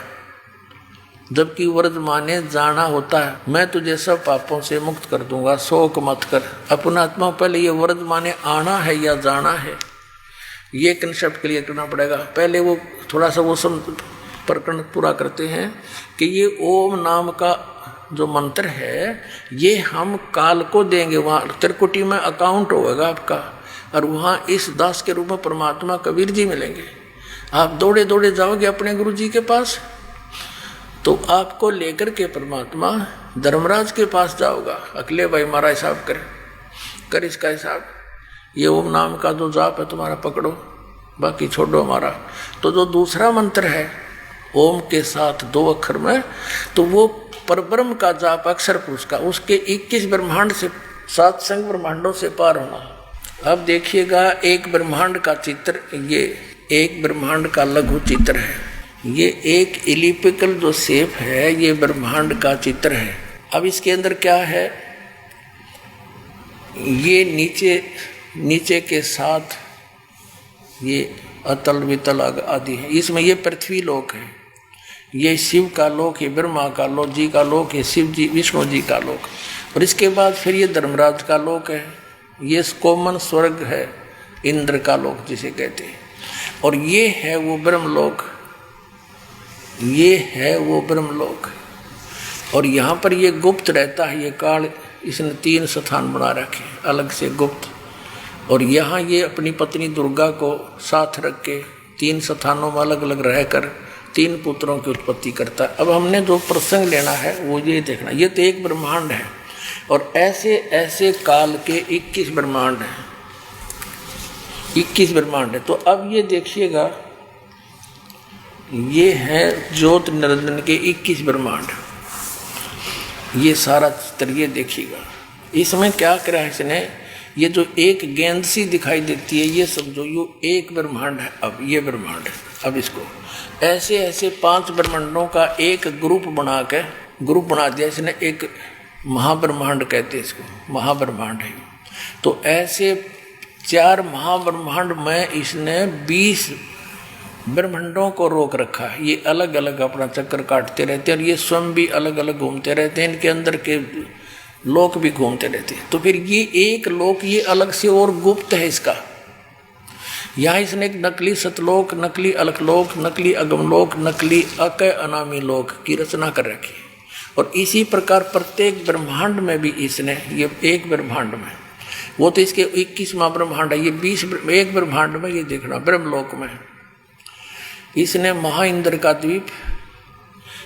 जबकि व्रज माने जाना होता है। मैं तुझे सब पापों से मुक्त कर दूंगा, शोक मत कर। अपना आत्मा पहले ये व्रज माने आना है या जाना है, ये कंसेप्ट क्लियर करना पड़ेगा। पहले वो थोड़ा सा वो प्रकरण पूरा करते हैं कि ये ओम नाम का जो मंत्र है ये हम काल को देंगे, वहाँ त्रिकुटी में अकाउंट होगा आपका, और वहाँ इस दास के रूप में परमात्मा कबीर जी मिलेंगे। आप दौड़े दौड़े जाओगे अपने गुरु जी के पास, तो आपको लेकर के परमात्मा धर्मराज के पास जाओगा। अकेले भाई हमारा हिसाब कर इसका हिसाब, ये ओम नाम का जो जाप है तुम्हारा पकड़ो, बाकी छोड़ो हमारा। तो जो दूसरा मंत्र है ओम के साथ 2 अक्षर में, तो वो परब्रह्म का जाप अक्षर पुरुष का, उसके 21 ब्रह्मांड से 7 संग ब्रह्मांडों से पार होना। अब देखिएगा एक ब्रह्मांड का चित्र, ये एक ब्रह्मांड का लघु चित्र है, ये एक इलिप्टिकल जो शेप है ये ब्रह्मांड का चित्र है। अब इसके अंदर क्या है, ये नीचे के साथ ये अतल वितल आदि है, इसमें ये पृथ्वी लोक है, ये शिव का लोक है, ब्रह्मा का लोक जी का लोक है, शिव जी विष्णु जी का लोक, और इसके बाद फिर ये धर्मराज का लोक है, ये कोमन स्वर्ग है, इंद्र का लोक जिसे कहते हैं, और ये है वो ब्रह्मलोक, ये है वो ब्रह्मलोक। और यहाँ पर ये गुप्त रहता है, ये काल इसने 3 स्थान बना रखे अलग से गुप्त, और यहाँ ये अपनी पत्नी दुर्गा को साथ रख के 3 स्थानों में अलग अलग रहकर 3 पुत्रों की उत्पत्ति करता है। अब हमने जो प्रसंग लेना है वो ये देखना, ये तो एक ब्रह्मांड है और ऐसे ऐसे काल के 21 ब्रह्मांड हैं, 21 ब्रह्मांड है। तो अब ये देखिएगा, ये है ज्योत निरंजन के 21 ब्रह्मांड, ये सारा चित्र ये देखिएगा। इसमें क्या करा है इसने, ये जो एक गेंद सी दिखाई देती है ये समझो ये एक ब्रह्मांड है। अब ये ब्रह्मांड है, अब इसको ऐसे ऐसे 5 ब्रह्मांडों का एक ग्रुप बना दिया इसने, एक महाब्रह्मांड कहते हैं इसको, महाब्रह्मांड है। तो ऐसे 4 महाब्रह्मांड में इसने 20 ब्रह्मांडों को रोक रखा है। ये अलग अलग अपना चक्कर काटते रहते हैं और ये स्वयं भी अलग अलग घूमते रहते हैं, इनके अंदर के लोक भी घूमते रहते हैं। तो फिर ये एक लोक ये अलग से और गुप्त है इसका। यहाँ इसने एक नकली सतलोक, नकली अलकलोक, नकली अगमलोक, नकली अकय अनामी लोक की रचना कर रखी है। और इसी प्रकार प्रत्येक ब्रह्मांड में भी इसने, ये एक ब्रह्मांड में, वो तो इसके 21वां ब्रह्मांड है, ये 20 एक ब्रह्मांड में ये देखना ब्रह्मलोक में इसने महा इंद्र का द्वीप,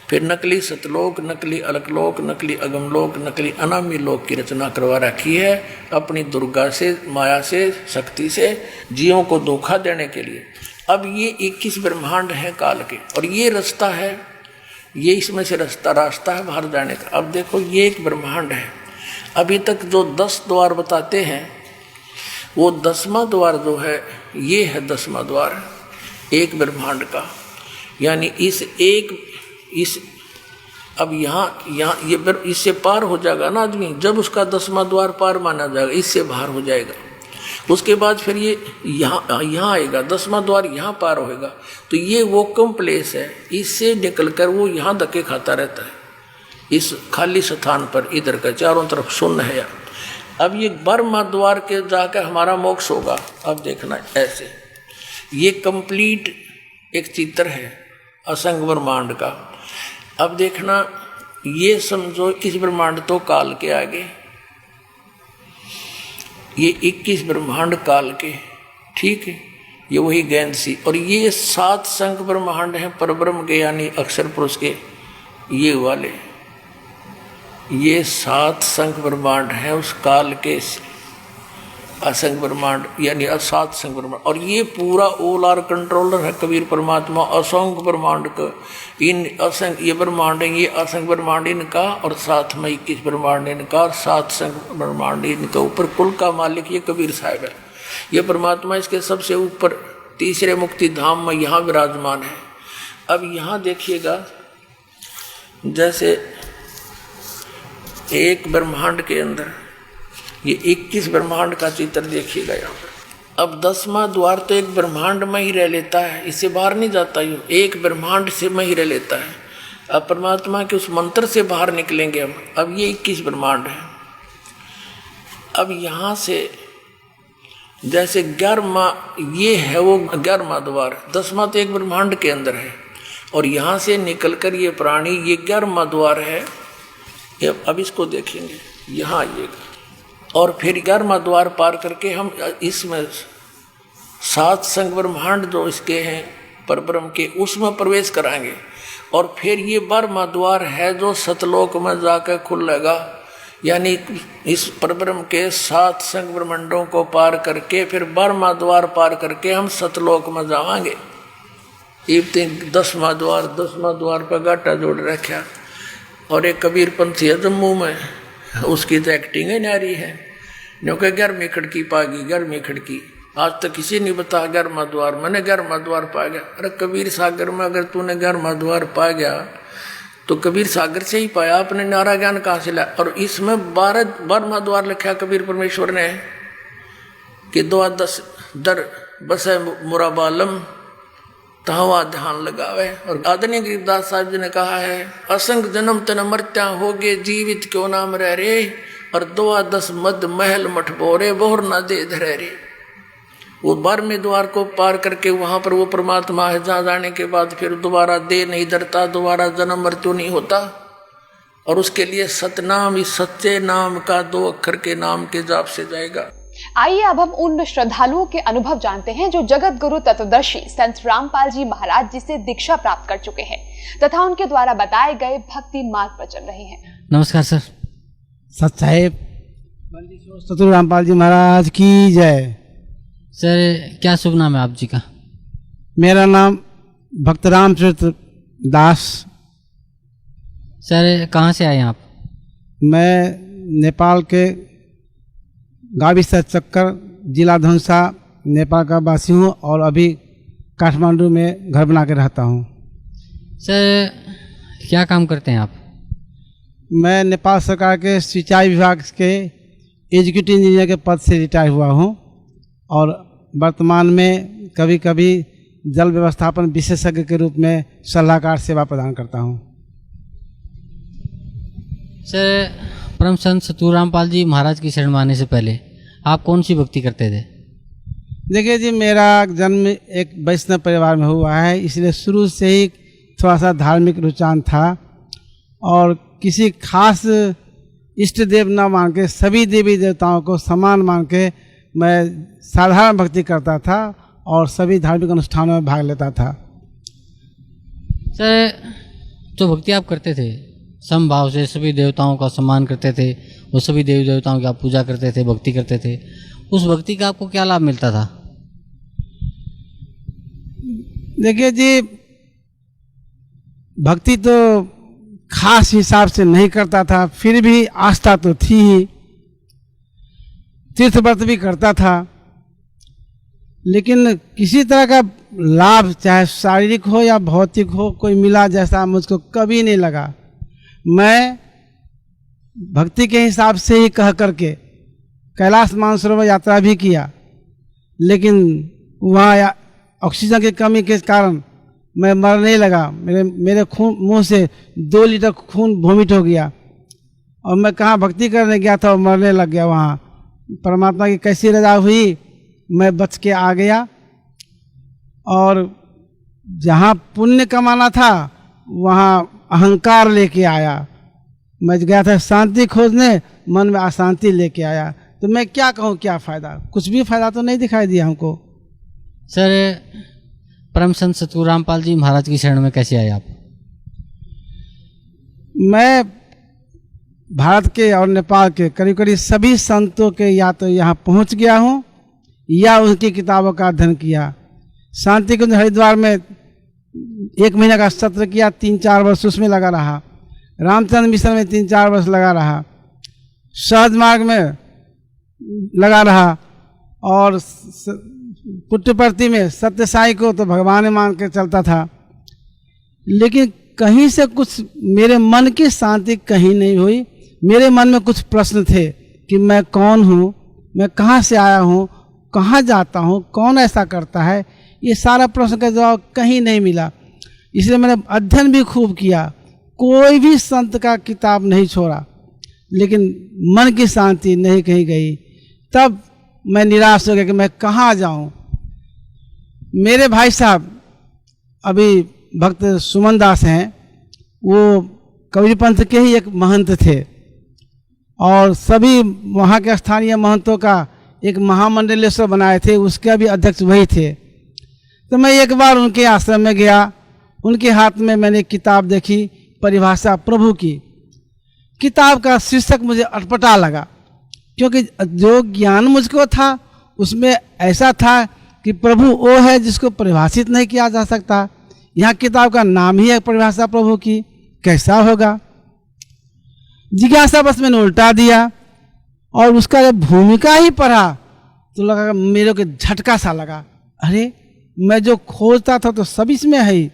फिर नकली सतलोक, नकली अलकलोक, नकली अगमलोक, नकली अनामी लोक की रचना करवा रखी है अपनी दुर्गा से, माया से, शक्ति से जीवों को धोखा देने के लिए। अब ये 21 ब्रह्मांड है काल के, और ये रास्ता है, ये इसमें से रास्ता है बाहर जाने का। अब देखो ये एक ब्रह्मांड है, अभी तक जो 10 द्वार बताते हैं वो 10वां द्वार जो है ये है 10वां द्वार एक ब्रह्मांड का। यानी इस अब यहाँ ये इससे पार हो जाएगा ना आदमी, जब उसका 10वां द्वार पार माना जाएगा, इससे बाहर हो जाएगा। उसके बाद फिर ये यहाँ आएगा, 10वां द्वार यहाँ पार होएगा, तो ये वो कम प्लेस है, इससे निकलकर वो यहाँ धक्के खाता रहता है इस खाली स्थान पर। इधर का चारों तरफ शून्य है। अब ये 12वां द्वार के जाकर हमारा मोक्ष होगा। अब देखना ऐसे, ये कंप्लीट एक चित्र है असंग ब्रह्मांड का। अब देखना, ये समझो इस ब्रह्मांड तो काल के आगे, ये 21 ब्रह्मांड काल के, ठीक है, ये वही गेंद सी, और ये 7 संग ब्रह्मांड हैं परब्रह्म के, यानी अक्षर पुरुष के, ये वाले, ये 7 संग ब्रह्मांड हैं उस काल के असंग ब्रह्मांड, यानी 7 संग ब्रह्मांड। और ये पूरा ऑल आर कंट्रोलर है कबीर परमात्मा असंग ब्रह्मांड का। इन असंग ये ब्रह्मांड है, ये असंग ब्रह्मांड इनका, और साथ में 21 ब्रह्मांड इनका, और 7 संग ब्रह्मांड इनका। ऊपर कुल का मालिक ये कबीर साहब है। ये परमात्मा इसके सबसे ऊपर तीसरे मुक्ति धाम में यहाँ विराजमान है। अब यहाँ देखिएगा, जैसे एक ब्रह्मांड के अंदर ये 21 ब्रह्मांड का चित्र देखिएगा यहाँ पर। अब 10वां द्वार तो एक ब्रह्मांड में ही रह लेता है, इससे बाहर नहीं जाता, यूँ एक ब्रह्मांड से में ही रह लेता है। अब परमात्मा के उस मंत्र से बाहर निकलेंगे हम। अब ये 21 ब्रह्मांड है। अब यहाँ से जैसे 11वां ये है वो 11वां द्वार, 10वां तो एक ब्रह्मांड के अंदर है, और यहाँ से निकलकर ये प्राणी ये 11वां द्वार है। अब इसको देखेंगे, यहाँ आइएगा, और फिर 11वां द्वार पार करके हम इसमें 7 संग ब्रह्मांड जो इसके हैं परब्रह्म के, उसमें प्रवेश कराएंगे। और फिर ये 12वां द्वार है जो सतलोक में जाकर खुलेगा, यानी इस परब्रह्म के 7 संग ब्रह्मांडों को पार करके फिर 12वां द्वार पार करके हम सतलोक में जाएंगे। ये 10वां द्वार पर गाटा जोड़ रखा। और एक कबीर पंथी है जम्मू में, उसकी तो एक्टिंग ही नारी है, क्योंकि 11वीं खिड़की पागी, 11वीं खिड़की आज तक किसी नहीं बता 11वां द्वार, मैंने 11वां द्वार पा गया। अरे कबीर सागर में अगर तूने 11वां द्वार पा गया तो कबीर सागर से ही पाया, आपने नारा ज्ञान कहाँ से लाया। और इसमें 12वां द्वार लिखा कबीर परमेश्वर ने कि 10 दर बसे मुराबालम तहवा ध्यान लगावे। और आदरणीय गरीबदास साहब जी ने कहा है, असंग जन्म तन मरत्या होगे जीवित क्यों नाम रह रे, और 10 मद महल मठ बोरे बोर न दे धरे रे। वो 12वें द्वार को पार करके वहां पर वो परमात्मा है, जहाँ जाने के बाद फिर दोबारा दे नहीं धरता, दोबारा जन्म मृत्यु नहीं होता। और उसके लिए सतनाम, इस सच्चे नाम का 2 अक्षर के नाम के जाप से जाएगा। आइए अब हम उन श्रद्धालुओं के अनुभव जानते हैं जो जगत गुरु तत्वदर्शी संत रामपाल जी महाराज जी से दीक्षा प्राप्त कर चुके हैं तथा उनके द्वारा बताए गए भक्ति मार्ग पर चल रहे हैं। नमस्कार सर। सत साहेब सतगुरु रामपाल जी महाराज की जय। सर क्या शुभ नाम है आप जी का? मेरा नाम भक्त रामचरित दास। सर कहाँ से आए आप? मैं नेपाल के गाविसा चक्कर जिला धनुषा नेपाल का वासी हूँ और अभी काठमांडू में घर बना के रहता हूँ। सर क्या काम करते हैं आप? मैं नेपाल सरकार के सिंचाई विभाग के एग्जीक्यूटिव इंजीनियर के पद से रिटायर हुआ हूँ और वर्तमान में कभी कभी जल व्यवस्थापन विशेषज्ञ के रूप में सलाहकार सेवा प्रदान करता हूँ। सर परम संत सतगुरु रामपाल जी महाराज की शरण में आने से पहले आप कौन सी भक्ति करते थे? देखिए जी, मेरा जन्म एक वैष्णव परिवार में हुआ है, इसलिए शुरू से ही थोड़ा सा धार्मिक रुझान था और किसी खास इष्ट देव न मान के सभी देवी देवताओं को समान मान के मैं साधारण भक्ति करता था और सभी धार्मिक अनुष्ठानों में भाग लेता था। सर जो भक्ति आप करते थे समभाव से सभी देवताओं का सम्मान करते थे और सभी देवी देवताओं की आप पूजा करते थे, भक्ति करते थे, उस भक्ति का आपको क्या लाभ मिलता था? देखिए जी, भक्ति तो खास हिसाब से नहीं करता था, फिर भी आस्था तो थी ही, तीर्थ व्रत भी करता था, लेकिन किसी तरह का लाभ चाहे शारीरिक हो या भौतिक हो कोई मिला जैसा मुझको कभी नहीं लगा। मैं भक्ति के हिसाब से ही कह करके कैलाश मानसरोवर यात्रा भी किया, लेकिन वहाँ ऑक्सीजन की कमी के कारण मैं मरने लगा। मेरे खून मुंह से 2 लीटर खून वोमिट हो गया और मैं कहाँ भक्ति करने गया था और मरने लग गया। वहाँ परमात्मा की कैसी रजा हुई, मैं बच के आ गया। और जहाँ पुण्य कमाना था वहाँ अहंकार लेके आया। मैं गया था शांति खोजने, मन में अशांति लेके आया। तो मैं क्या कहूँ, क्या फ़ायदा? कुछ भी फ़ायदा तो नहीं दिखाई दिया हमको। सर, परम संत सतगुरु रामपाल जी महाराज की शरण में कैसे आए आप? मैं भारत के और नेपाल के करीब करीब सभी संतों के या तो यहाँ पहुँच गया हूँ या उनकी किताबों का अध्ययन किया। शांति कुंज हरिद्वार में 1 महीने का सत्र किया, 3-4 वर्ष उसमें लगा रहा। रामचंद्र मिशन में 3-4 वर्ष लगा रहा। सहज मार्ग में लगा रहा। और पुट्टपर्ती में सत्य साई को तो भगवान मान के चलता था। लेकिन कहीं से कुछ मेरे मन की शांति कहीं नहीं हुई। मेरे मन में कुछ प्रश्न थे कि मैं कौन हूँ, मैं कहाँ से आया हूँ, कहाँ जाता हूँ, कौन ऐसा करता है। ये सारा प्रश्न का जवाब कहीं नहीं मिला। इसलिए मैंने अध्ययन भी खूब किया, कोई भी संत का किताब नहीं छोड़ा, लेकिन मन की शांति नहीं कहीं गई। तब मैं निराश हो गया कि मैं कहाँ जाऊँ। मेरे भाई साहब अभी भक्त सुमन दास हैं, वो कबीर पंथ के ही एक महंत थे और सभी वहाँ के स्थानीय महंतों का एक महामंडलेश्वर बनाए थे, उसके भी अध्यक्ष वही थे। तो मैं एक बार उनके आश्रम में गया, उनके हाथ में मैंने किताब देखी, परिभाषा प्रभु की। किताब का शीर्षक मुझे अटपटा लगा, क्योंकि जो ज्ञान मुझको था उसमें ऐसा था कि प्रभु वो है जिसको परिभाषित नहीं किया जा सकता। यहाँ किताब का नाम ही है परिभाषा प्रभु की, कैसा होगा। जिज्ञासा बस मैंने उल्टा दिया और उसका जब भूमिका ही पढ़ा तो लगा, मेरे को झटका सा लगा, अरे मैं जो खोजता था तो सब इसमें है ही।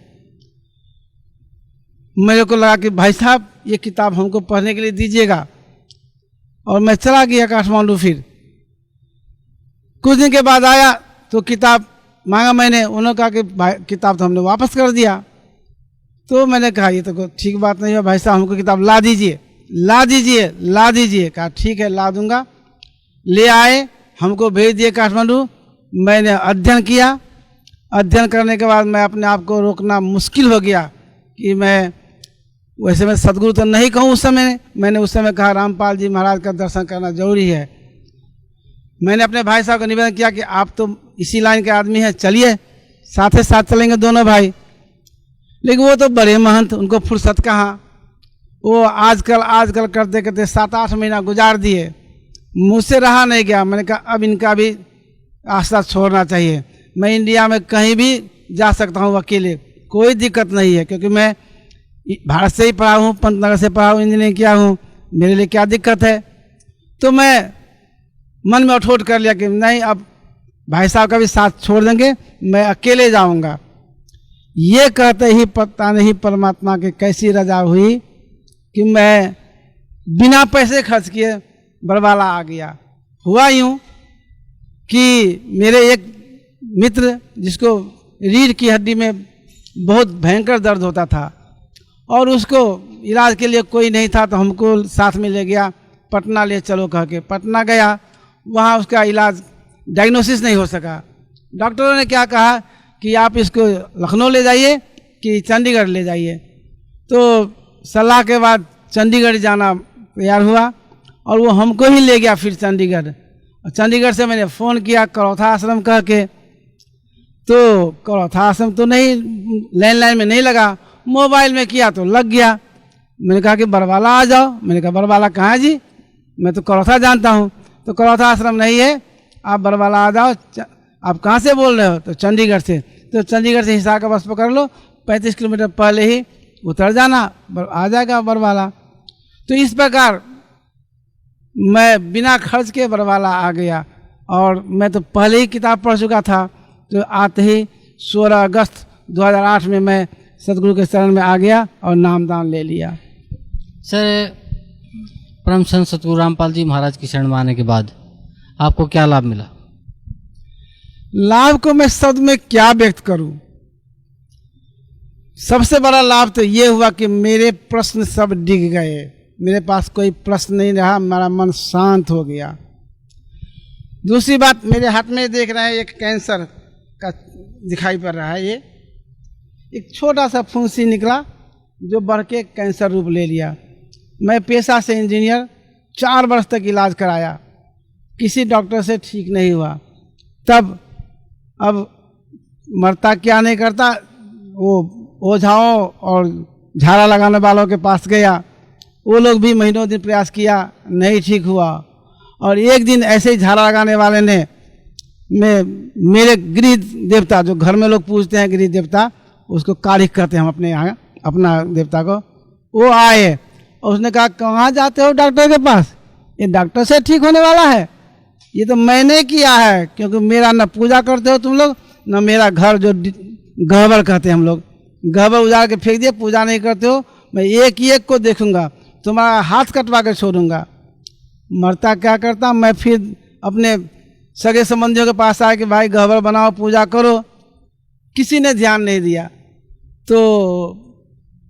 मेरे को लगा कि भाई साहब ये किताब हमको पढ़ने के लिए दीजिएगा। और मैं चला गया काठमांडू। फिर कुछ दिन के बाद आया तो किताब मांगा मैंने, उन्होंने कहा कि भाई किताब तो हमने वापस कर दिया। तो मैंने कहा ये तो ठीक बात नहीं है भाई साहब, हमको किताब ला दीजिए, ला दीजिए, ला दीजिए। कहा ठीक है ला दूंगा। ले आए, हमको भेज दिए काठमांडू। मैंने अध्ययन किया। अध्ययन करने के बाद मैं अपने आप को रोकना मुश्किल हो गया कि मैं वैसे मैं सदगुरु तो नहीं कहूँ। उस समय मैंने उस समय कहा रामपाल जी महाराज का दर्शन करना जरूरी है। मैंने अपने भाई साहब को निवेदन किया कि आप तो इसी लाइन के आदमी हैं, चलिए साथ ही साथ चलेंगे दोनों भाई। लेकिन वो तो बड़े महंत, उनको फुर्सत कहाँ। वो आजकल करते करते 7-8 महीना गुजार दिए, मुझसे रहा नहीं गया। मैंने कहा अब इनका भी आस्था छोड़ना चाहिए। मैं इंडिया में कहीं भी जा सकता हूँ अकेले, कोई दिक्कत नहीं है, क्योंकि मैं भारत से ही पढ़ा हूँ, पंतनगर से पढ़ा हूँ, इंजीनियरिंग किया हूँ, मेरे लिए क्या दिक्कत है। तो मैं मन में अठोट कर लिया कि नहीं, अब भाई साहब का भी साथ छोड़ देंगे, मैं अकेले जाऊँगा। ये कहते ही पता नहीं परमात्मा की कैसी रजा हुई कि मैं बिना पैसे खर्च किए बरवाला आ गया। हुआ यूँ कि मेरे एक मित्र जिसको रीढ़ की हड्डी में बहुत भयंकर दर्द होता था और उसको इलाज के लिए कोई नहीं था, तो हमको साथ में ले गया, पटना ले चलो कह के। पटना गया, वहाँ उसका इलाज डायग्नोसिस नहीं हो सका। डॉक्टरों ने क्या कहा कि आप इसको लखनऊ ले जाइए कि चंडीगढ़ ले जाइए। तो सलाह के बाद चंडीगढ़ जाना तैयार हुआ और वो हमको ही ले गया फिर चंडीगढ़। चंडीगढ़ से मैंने फ़ोन किया करौथा आश्रम कह के, तो करौथा आश्रम तो नहीं, लैंडलाइन में नहीं लगा, मोबाइल में किया तो लग गया। मैंने कहा कि बरवाला आ जाओ। मैंने कहा बरवाला कहाँ है जी, मैं तो करौथा जानता हूँ। तो करौथा आश्रम नहीं है, आप बरवाला आ जाओ। आप कहाँ से बोल रहे हो? तो चंडीगढ़ से। तो चंडीगढ़ से हिसार का बस पकड़ लो, 35 किलोमीटर पहले ही उतर जाना, आ जाएगा बरवाला। तो इस प्रकार मैं बिना खर्च के बरवाला आ गया। और मैं तो पहले ही किताब पढ़ चुका था तो आते ही 16 अगस्त 2008 में मैं सदगुरु के शरण में आ गया और नामदान ले लिया। सर, परम संत सतगुरु रामपाल जी महाराज की शरण में आने के बाद आपको क्या लाभ मिला? लाभ को मैं शब्द में क्या व्यक्त करूं। सबसे बड़ा लाभ तो ये हुआ कि मेरे प्रश्न सब डिग गए, मेरे पास कोई प्रश्न नहीं रहा, मेरा मन शांत हो गया। दूसरी बात, मेरे हाथ में देख रहे हैं एक कैंसर का दिखाई पड़ रहा है, ये एक छोटा सा फुंसी निकला जो बढ़ के कैंसर रूप ले लिया। मैं पेशा से इंजीनियर, 4 वर्ष तक इलाज कराया, किसी डॉक्टर से ठीक नहीं हुआ। तब अब मरता क्या नहीं करता, वो ओझाओं और झाड़ा लगाने वालों के पास गया, वो लोग भी महीनों दिन प्रयास किया, नहीं ठीक हुआ। और एक दिन ऐसे ही झाड़ा लगाने वाले ने मेरे गृह देवता, जो घर में लोग पूजते हैं गृह देवता, उसको कारिक कहते हैं हम अपने यहाँ, अपना देवता को, वो आए और उसने कहा कहाँ जाते हो डॉक्टर के पास, ये डॉक्टर से ठीक होने वाला है, ये तो मैंने किया है, क्योंकि मेरा न पूजा करते हो तुम लोग, न मेरा घर जो गहबर कहते हैं हम लोग, गहबर उजाड़ के फेंक दिए, पूजा नहीं करते हो, मैं एक एक को देखूंगा, तुम्हारा हाथ कटवा के छोड़ूंगा। मरता क्या करता, मैं फिर अपने सगे संबंधियों के पास आया कि भाई गहबर बनाओ, पूजा करो, किसी ने ध्यान नहीं दिया। तो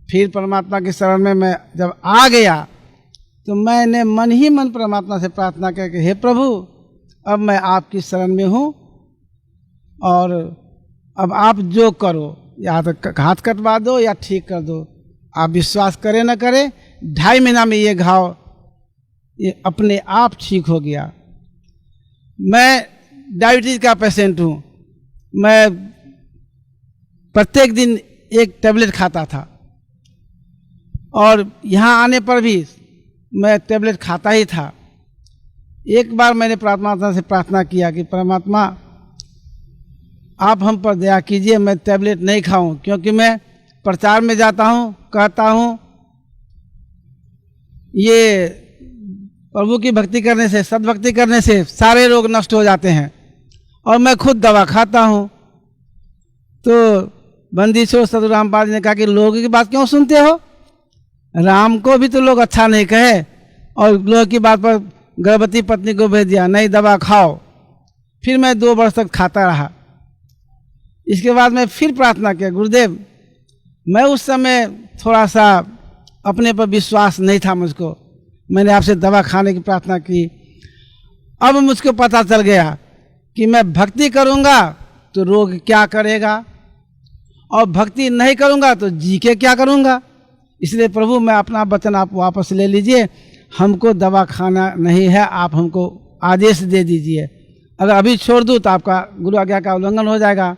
फिर परमात्मा की शरण में मैं जब आ गया तो मैंने मन ही मन परमात्मा से प्रार्थना करके, हे प्रभु, अब मैं आपकी शरण में हूँ और अब आप जो करो, या तो हाथ कटवा दो या ठीक कर दो, आप विश्वास करें न करें, 2.5 महीना में ये घाव ये अपने आप ठीक हो गया। मैं डायबिटीज का पेशेंट हूँ, मैं प्रत्येक दिन एक टेबलेट खाता था और यहाँ आने पर भी मैं टेबलेट खाता ही था। एक बार मैंने परमात्मा से प्रार्थना किया कि परमात्मा आप हम पर दया कीजिए, मैं टेबलेट नहीं खाऊं, क्योंकि मैं प्रचार में जाता हूं, कहता हूं ये प्रभु की भक्ति करने से, सद्भक्ति करने से सारे रोग नष्ट हो जाते हैं, और मैं खुद दवा खाता हूं। तो बंदीछोड़ सतगुरु रामपाल जी ने कहा कि लोगों की बात क्यों सुनते हो, राम को भी तो लोग अच्छा नहीं कहे और लोगों की बात पर गर्भवती पत्नी को भेज दिया, नहीं दवा खाओ। फिर मैं 2 वर्ष तक खाता रहा। इसके बाद मैं फिर प्रार्थना किया, गुरुदेव, मैं उस समय थोड़ा सा अपने पर विश्वास नहीं था मुझको, मैंने आपसे दवा खाने की प्रार्थना की। अब मुझको पता चल गया कि मैं भक्ति करूँगा तो रोग क्या करेगा, और भक्ति नहीं करूँगा तो जी के क्या करूँगा। इसलिए प्रभु, मैं अपना वचन आप वापस ले लीजिए, हमको दवा खाना नहीं है, आप हमको आदेश दे दीजिए, अगर अभी छोड़ दूँ तो आपका गुरु आज्ञा का उल्लंघन हो जाएगा,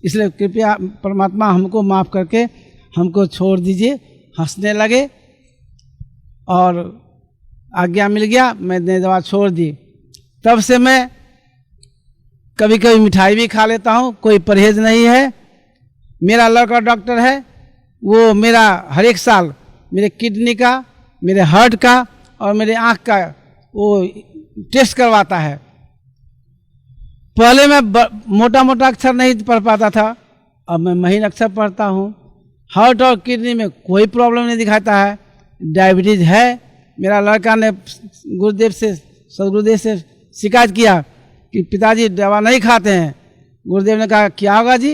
इसलिए कृपया परमात्मा हमको माफ़ करके हमको छोड़ दीजिए। हंसने लगे और आज्ञा मिल गया, मैंने दवा छोड़ दी। तब से मैं कभी कभी मिठाई भी खा लेता हूँ, कोई परहेज नहीं है। मेरा लड़का डॉक्टर है, वो मेरा हर एक साल मेरे किडनी का, मेरे हार्ट का और मेरे आँख का वो टेस्ट करवाता है। पहले मैं मोटा मोटा अक्षर नहीं पढ़ पाता था, अब मैं महीन अक्षर पढ़ता हूँ। हार्ट और किडनी में कोई प्रॉब्लम नहीं दिखाता है। डायबिटीज है, मेरा लड़का ने गुरुदेव से, सदगुरुदेव से शिकायत किया कि पिताजी दवा नहीं खाते हैं। गुरुदेव ने कहा क्या होगा जी,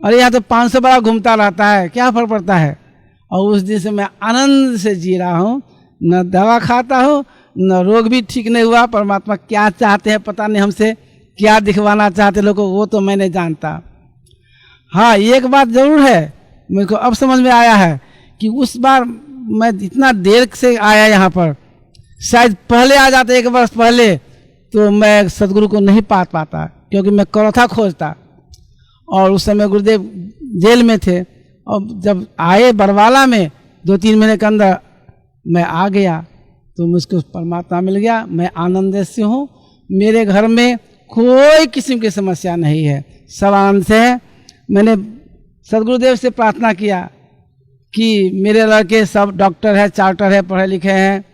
अरे यहाँ तो 500 बड़ा घूमता रहता है, क्या फर्क पड़ता है। और उस दिन से मैं आनंद से जी रहा हूँ, न दवा खाता हूँ, न रोग भी ठीक नहीं हुआ। परमात्मा क्या चाहते हैं पता नहीं, हमसे क्या दिखवाना चाहते लोगों को, वो तो मैं नहीं जानता। हाँ, एक बात जरूर है, मेरे को अब समझ में आया है कि उस बार मैं इतना देर से आया यहाँ पर, शायद पहले आ जाता 1 वर्ष पहले तो मैं सदगुरु को नहीं पा पाता, क्योंकि मैं करोथा खोजता और उस समय गुरुदेव जेल में थे। और जब आए बरवाला में 2-3 महीने के अंदर मैं आ गया तो मुझको परमात्मा मिल गया। मैं आनंद से हूँ, मेरे घर में कोई किस्म की समस्या नहीं है, सब आनंद से है। मैंने सदगुरुदेव से प्रार्थना किया कि मेरे लड़के सब डॉक्टर है, चार्टर है, पढ़े लिखे हैं,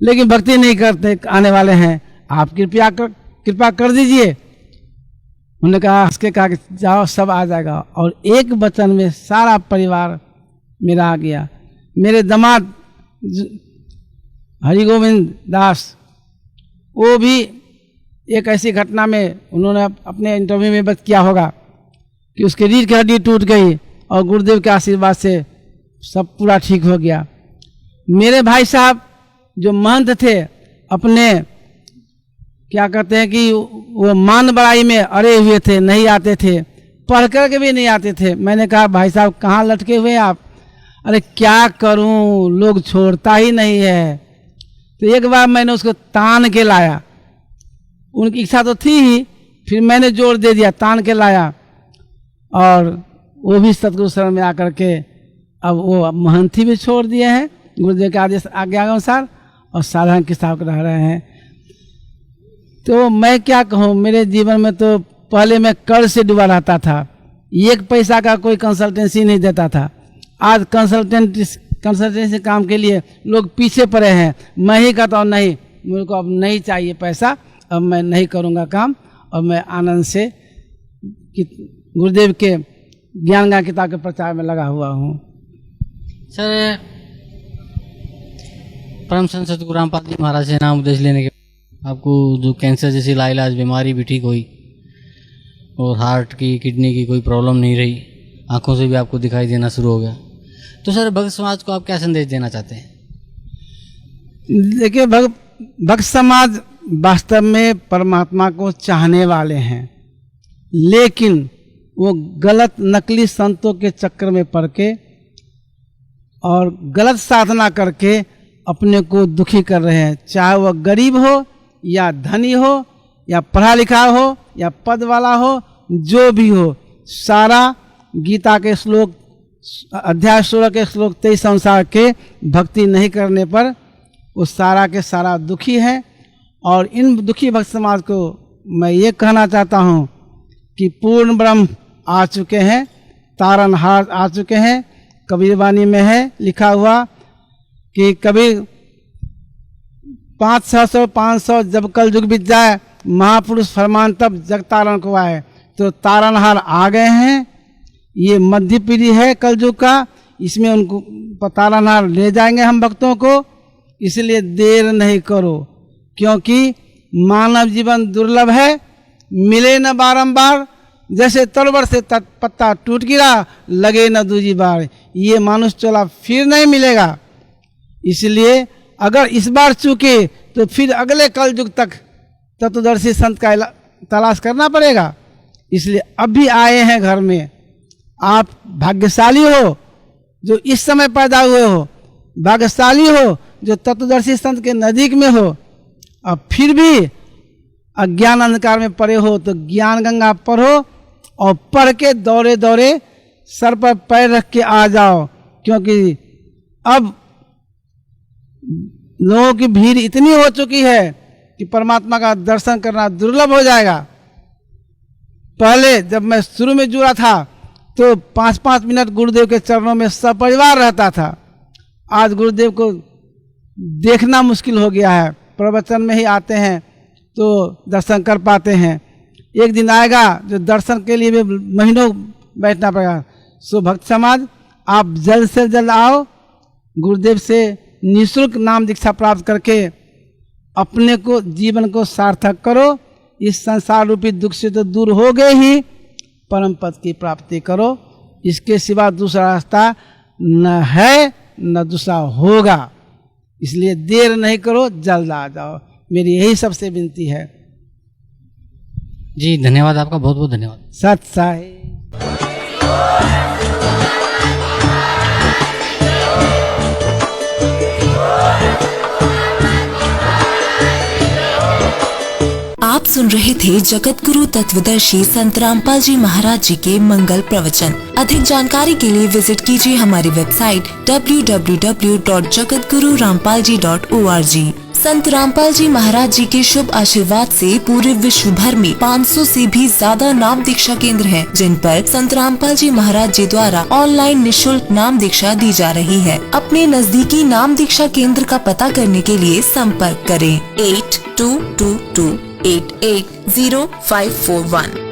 लेकिन भक्ति नहीं करते आने वाले हैं, आप कृपा कर दीजिए। उन्होंने कहा, हंस के कहा कि जाओ सब आ जाएगा। और एक वचन में सारा परिवार मेरा आ गया। मेरे दामाद हरिगोविंद दास, वो भी एक ऐसी घटना में उन्होंने अपने इंटरव्यू में बात किया होगा कि उसकी रीढ़ की हड्डी टूट गई और गुरुदेव के आशीर्वाद से सब पूरा ठीक हो गया। मेरे भाई साहब जो महंत थे, अपने क्या कहते हैं कि वो मान बड़ाई में अड़े हुए थे, नहीं आते थे, पढ़ कर के भी नहीं आते थे। मैंने कहा, भाई साहब कहाँ लटके हुए आप? अरे क्या करूं, लोग छोड़ता ही नहीं है। तो एक बार मैंने उसको तान के लाया, उनकी इच्छा तो थी ही, फिर मैंने जोर दे दिया, तान के लाया, और वो भी सतगुरु शरण में आकर के अब वो महंती भी छोड़ दिए हैं गुरुदेव के आदेश आज्ञा अनुसार, और साधारण किताब रह रहे हैं। तो मैं क्या कहूँ, मेरे जीवन में तो पहले मैं कर्ज से डूबा रहता था, 1 पैसा का कोई कंसल्टेंसी नहीं देता था। आज कंसल्टेंसी काम के लिए लोग पीछे पड़े हैं। मैं ही कहता हूँ, नहीं, मेरे को अब नहीं चाहिए पैसा, अब मैं नहीं करूँगा काम, और मैं आनंद से गुरुदेव के ज्ञान ज्ञान किताब के प्रचार में लगा हुआ हूँ। सर, परम संत सतगुरु रामपाल जी महाराज से नाम उपदेश लेने के आपको जो कैंसर जैसी लाइलाज बीमारी भी ठीक हुई, और हार्ट की, किडनी की कोई प्रॉब्लम नहीं रही, आंखों से भी आपको दिखाई देना शुरू हो गया। तो सर, भक्त समाज को आप क्या संदेश देना चाहते हैं? देखिए, भक्त समाज वास्तव में परमात्मा को चाहने वाले हैं, लेकिन वो गलत नकली संतों के चक्कर में पड़ के और गलत साधना करके अपने को दुखी कर रहे हैं। चाहे वह गरीब हो या धनी हो या पढ़ा लिखा हो या पद वाला हो, जो भी हो, सारा गीता के श्लोक अध्याय 16 के श्लोक 23 अनुसार के भक्ति नहीं करने पर वो सारा के सारा दुखी है। और इन दुखी भक्त समाज को मैं ये कहना चाहता हूँ कि पूर्ण ब्रह्म आ चुके हैं, तारनहार आ चुके हैं। कबीर वाणी में है लिखा हुआ कि कबीर 500 जब कल युग बीत जाए, महापुरुष फरमान तब जग तारण को आए। तो तारनहार आ गए हैं। ये मध्य पीढ़ी है कल युग का, इसमें उनको तारनहार ले जाएंगे हम भक्तों को। इसलिए देर नहीं करो, क्योंकि मानव जीवन दुर्लभ है, मिले न बारंबार। जैसे तलवर से पत्ता टूट गिरा, लगे न दूजी बार। ये मानुष चला फिर नहीं मिलेगा। इसलिए अगर इस बार चूके तो फिर अगले कल युग तक तत्वदर्शी संत का तलाश करना पड़ेगा। इसलिए अभी आए हैं घर में। आप भाग्यशाली हो जो इस समय पैदा हुए हो, भाग्यशाली हो जो तत्वदर्शी संत के नजदीक में हो। अब फिर भी अज्ञान अंधकार में पड़े हो तो ज्ञान गंगा पढ़ो, और पढ़ के दौड़े दौड़े सर पर पैर रख के आ जाओ, क्योंकि अब लोगों की भीड़ इतनी हो चुकी है कि परमात्मा का दर्शन करना दुर्लभ हो जाएगा। पहले जब मैं शुरू में जुड़ा था तो 5-5 मिनट गुरुदेव के चरणों में सपरिवार रहता था। आज गुरुदेव को देखना मुश्किल हो गया है, प्रवचन में ही आते हैं तो दर्शन कर पाते हैं। एक दिन आएगा जो दर्शन के लिए भी महीनों बैठना पड़ेगा। सो भक्त समाज, आप जल्द से जल्द आओ, गुरुदेव से निःशुल्क नाम दीक्षा प्राप्त करके अपने को जीवन को सार्थक करो। इस संसार रूपी दुख से तो दूर हो गए ही, परम पद की प्राप्ति करो। इसके सिवा दूसरा रास्ता न है न दूसरा होगा। इसलिए देर नहीं करो, जल्द आ जाओ, मेरी यही सबसे विनती है। जी धन्यवाद, आपका बहुत बहुत धन्यवाद। सत साहिब। आप सुन रहे थे जगत गुरु तत्वदर्शी संत रामपाल जी महाराज जी के मंगल प्रवचन। अधिक जानकारी के लिए विजिट कीजिए हमारी वेबसाइट www.jagatgururampalji.org। संत रामपाल जी महाराज जी के शुभ आशीर्वाद से पूरे विश्व भर में 500 से भी ज्यादा नाम दीक्षा केंद्र हैं, जिन पर संत रामपाल जी महाराज जी द्वारा ऑनलाइन निःशुल्क नाम दीक्षा दी जा रही है। अपने नजदीकी नाम दीक्षा केंद्र का पता करने के लिए संपर्क करें 8222880541।